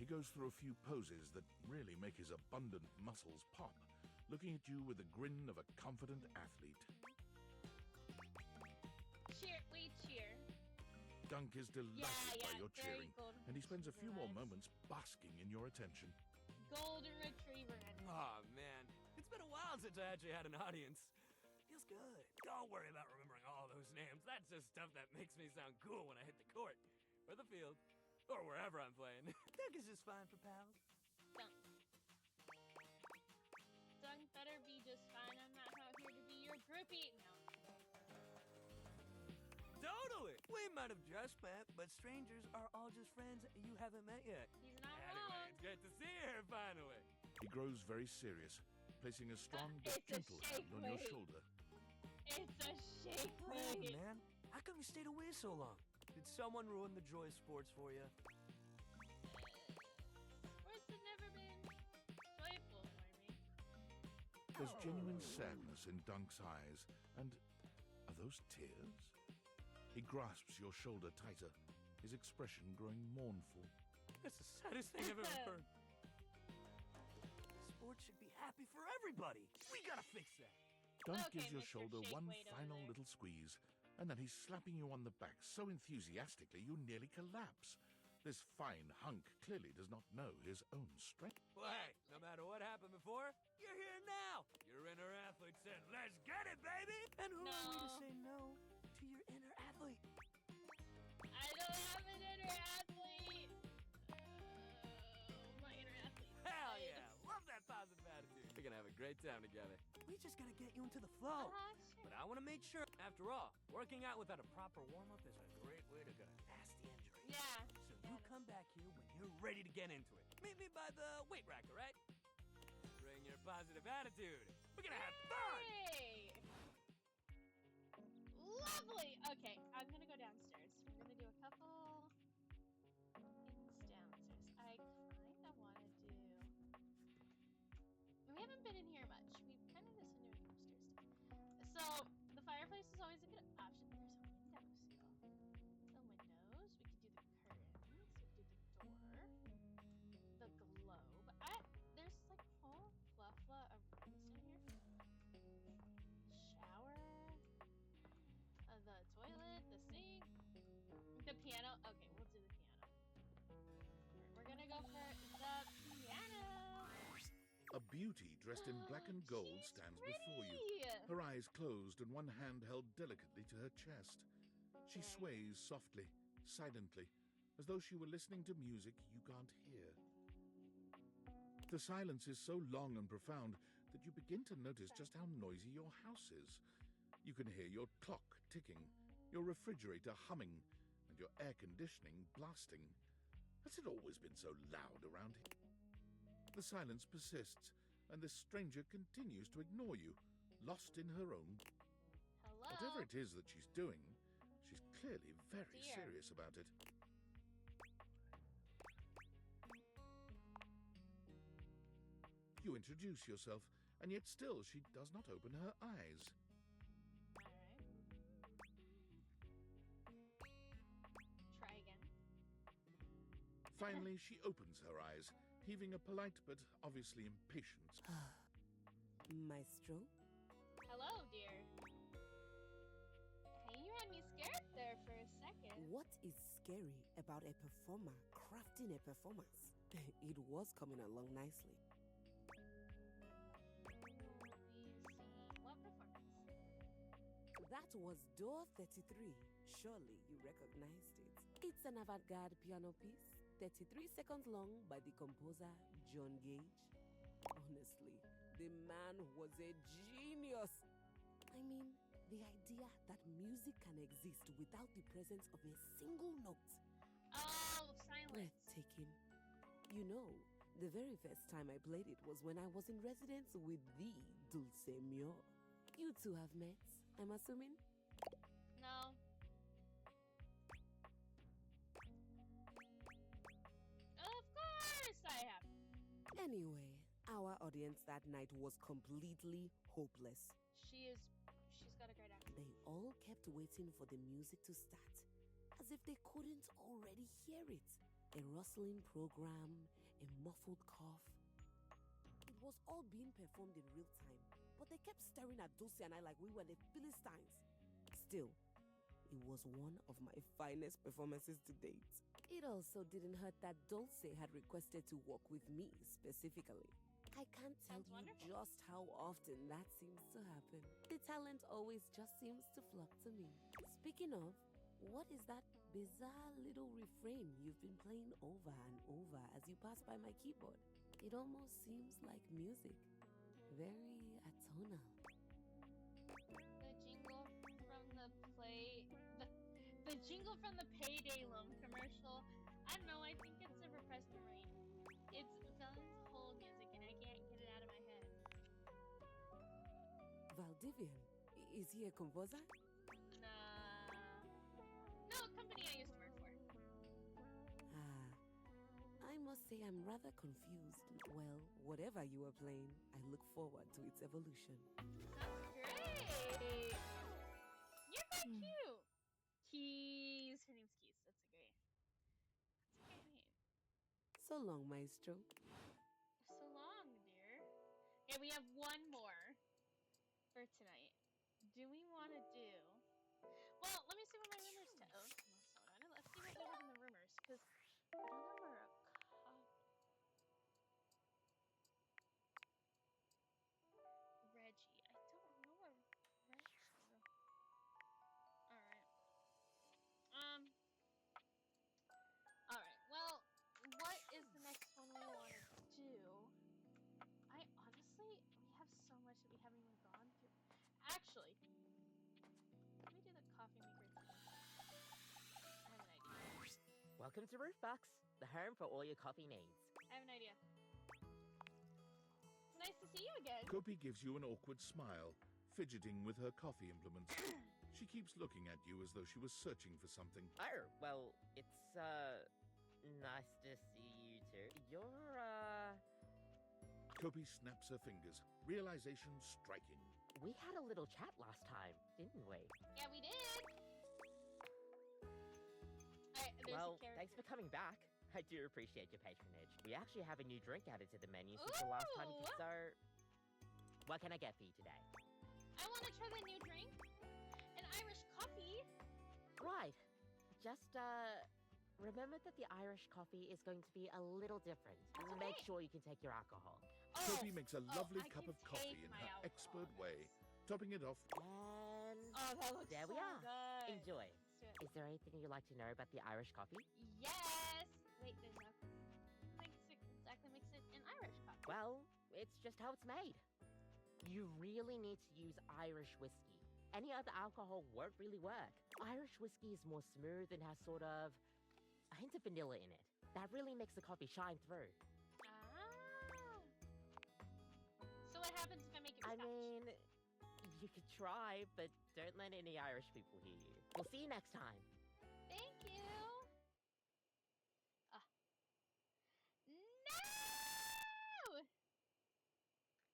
He goes through a few poses that really make his abundant muscles pop, looking at you with the grin of a confident athlete. Cheer, we cheer. Dunk is delighted by your very cheering, golden and he spends a few more retriever moments basking in your attention. Golden retriever energy. Oh, man. It's been a while since I actually had an audience. Feels good. Don't worry about remembering all those names. That's just stuff that makes me sound cool when I hit the court. Or the field. Or wherever I'm playing. Dunk is just fine for pals. Dunk. Dunk better be just fine. I'm not out here to be your groupie. No. Totally! We might have just met, but strangers are all just friends you haven't met yet. He's not anyway, wrong. It's good to see her finally. He grows very serious, placing a strong but gentle hand on your shoulder. It's a shake Hey, weight. man. How come you stayed away so long? Did someone ruin the joy of sports for you? Sports have never been joyful for me. There's genuine sadness in Dunk's eyes, and are those tears? He grasps your shoulder tighter, his expression growing mournful. That's the saddest thing I've ever heard. Sports should be happy for everybody. We gotta fix that. Dunk Okay, gives your Mr. shoulder one Shake-Weight over final there. little squeeze, and then he's slapping you on the back so enthusiastically you nearly collapse. This fine hunk clearly does not know his own strength. Well, hey, no matter what happened before, you're here now. Your inner athlete said, let's get it, baby. And who are we to say no to your inner athlete? I don't have an inner athlete. My inner athlete. Hell yeah. Love that positive attitude. We're gonna have a great time together. We just gotta get you into the flow. Sure. But I want to make sure, after all, working out without a proper warm-up is a great way to get a nasty injury. Yeah. So you come back here when you're ready to get into it. Meet me by the weight rack, all right? Bring your positive attitude. We're gonna have fun! Hey! Lovely! Okay, I'm gonna go downstairs. We're gonna do a couple things downstairs. I kinda wanna do... We haven't been in here much. We've kind of just been doing upstairs stuff. So, the fireplace is always a good option. There's a window still. The windows. We could do the curtains. We could do the door. The globe. There's like a whole fluff of rooms in here. Shower. The toilet. The sink. The piano. Okay, we'll do the piano. We're gonna go for the piano. A beauty dressed in black and gold stands before you, her eyes closed and one hand held delicately to her chest. She sways softly, silently, as though she were listening to music you can't hear. The silence is so long and profound that you begin to notice just how noisy your house is. You can hear your clock ticking, your refrigerator humming, and your air conditioning blasting. Has it always been so loud around here? The silence persists, and this stranger continues to ignore you, lost in her own. Hello? Whatever it is that she's doing, she's clearly very serious about it. You introduce yourself, and yet still she does not open her eyes. Try again. Finally, she opens her eyes, heaving a polite but obviously impatient. Maestro? Hello, dear. Hey, you had me scared there for a second. What is scary about a performer crafting a performance? It was coming along nicely. What performance? That was Door 33. Surely you recognized it. It's an avant-garde piano piece, 33 seconds long, by the composer John Gage. Honestly, the man was a genius. I mean, the idea that music can exist without the presence of a single note. Oh, silence. Breathtaking. You know, the very first time I played it was when I was in residence with the Dulce Mio. You two have met, I'm assuming? No. Of course I have. Anyway, our audience that night was completely hopeless. She's got a great accent. They all kept waiting for the music to start, as if they couldn't already hear it. A rustling program, a muffled cough. It was all being performed in real time, but they kept staring at Dulce and I like we were the Philistines. Still, it was one of my finest performances to date. It also didn't hurt that Dulce had requested to work with me specifically. I can't tell you just how often that seems to happen. The talent always just seems to flock to me. Speaking of, What is that bizarre little refrain you've been playing over and over as you pass by my keyboard? It almost seems like music. Very atonal. The jingle from the jingle from the Payday Loan commercial. I don't know, I think it's a repressed memory. It's Valen's whole music and I can't get it out of my head. Valdivian? Is he a composer? Nah. No, company I used to work for. Ah, I must say I'm rather confused. Well, whatever you are playing, I look forward to its evolution. Sounds great! You're so cute! Keys. Her name's Keys. That's a great name. So long, Maestro. So long, dear. Okay, we have one more for tonight. Do we want to do... Well, let me see what my rumors tell. Oh, let's see what they have in the rumors, because I don't know where a Reggie. I don't know where Reggie. Alright. Alright, well, what is the next one we want to do? I honestly, we have so much that we haven't even gone through. Actually, let me do the coffee maker too. I have an idea. Welcome to Roofbox, the home for all your coffee needs. I have an idea. It's nice to see you again. Kopi gives you an awkward smile, fidgeting with her coffee implements. She keeps looking at you as though she was searching for something. Oh, well, it's, nice to see you too. You're, Kopi snaps her fingers, realization striking. We had a little chat last time, didn't we? Yeah, we did. Well, thanks for coming back. I do appreciate your patronage. We actually have a new drink added to the menu since the last time, so... What can I get for you today? I want to try the new drink. An Irish coffee. Right. Just, remember that the Irish coffee is going to be a little different. Make sure you can take your alcohol. Kopi makes a lovely cup of coffee in her expert way, topping it off. And that looks there we so are. good. Enjoy. Let's do it. Is there anything you'd like to know about the Irish coffee? Yes. Wait, there's no. Exactly makes it an Irish coffee. Well, it's just how it's made. You really need to use Irish whiskey. Any other alcohol won't really work. Irish whiskey is more smooth and has sort of a hint of vanilla in it. That really makes the coffee shine through. So what happens if I make it with I mean, you could try, but don't let any Irish people hear you. We'll see you next time. Thank you. No!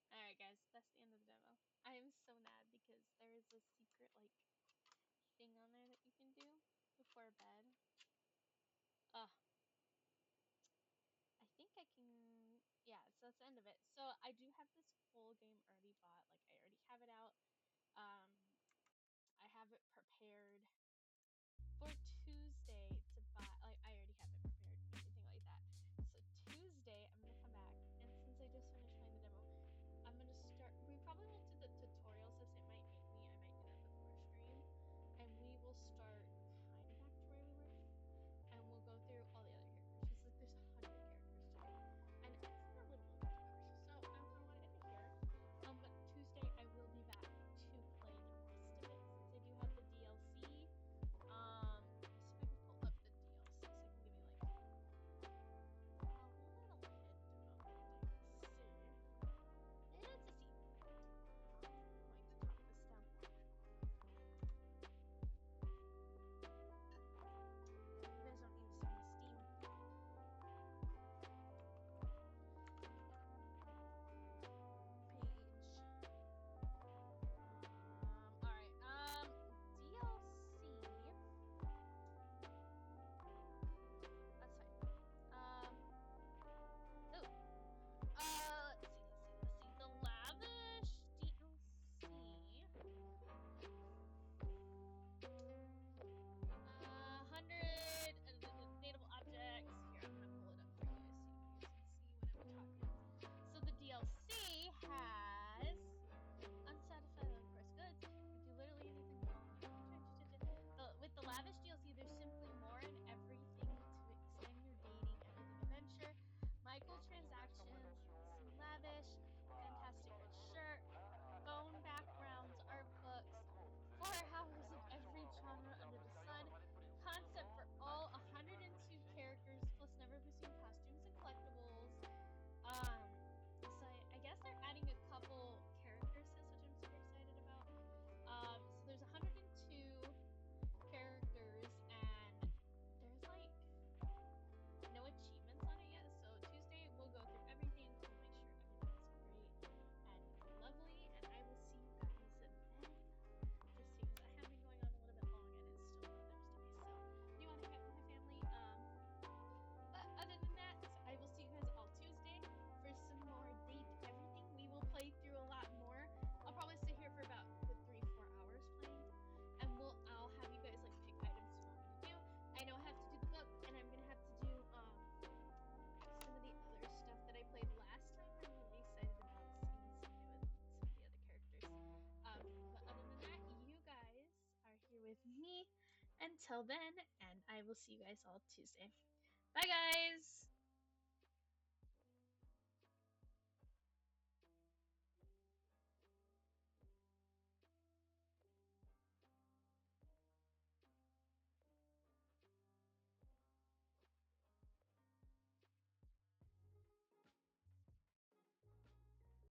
Alright guys, that's the end of the demo. I am so mad because there is a secret, like, thing on there that you can do before bed. I think I can... Yeah, so that's the end of it. So I do have this full game already bought. Like, I already have it out. I have it prepared for Tuesday to buy. Like, I already have it prepared and everything like that. So Tuesday, I'm gonna come back, and since I just finished playing the demo, I'm gonna start. We probably won't do the tutorial since it might make me. I might do that before stream, and we will start kind of back to where we were, and we'll go through all the other characters. Just like there's 100 characters to do, and it's a little bit, of course. So I'm gonna want to end it here. But Tuesday I will be back to play the rest of it since I do have the DLC until then, and I will see you guys all Tuesday. Bye, guys!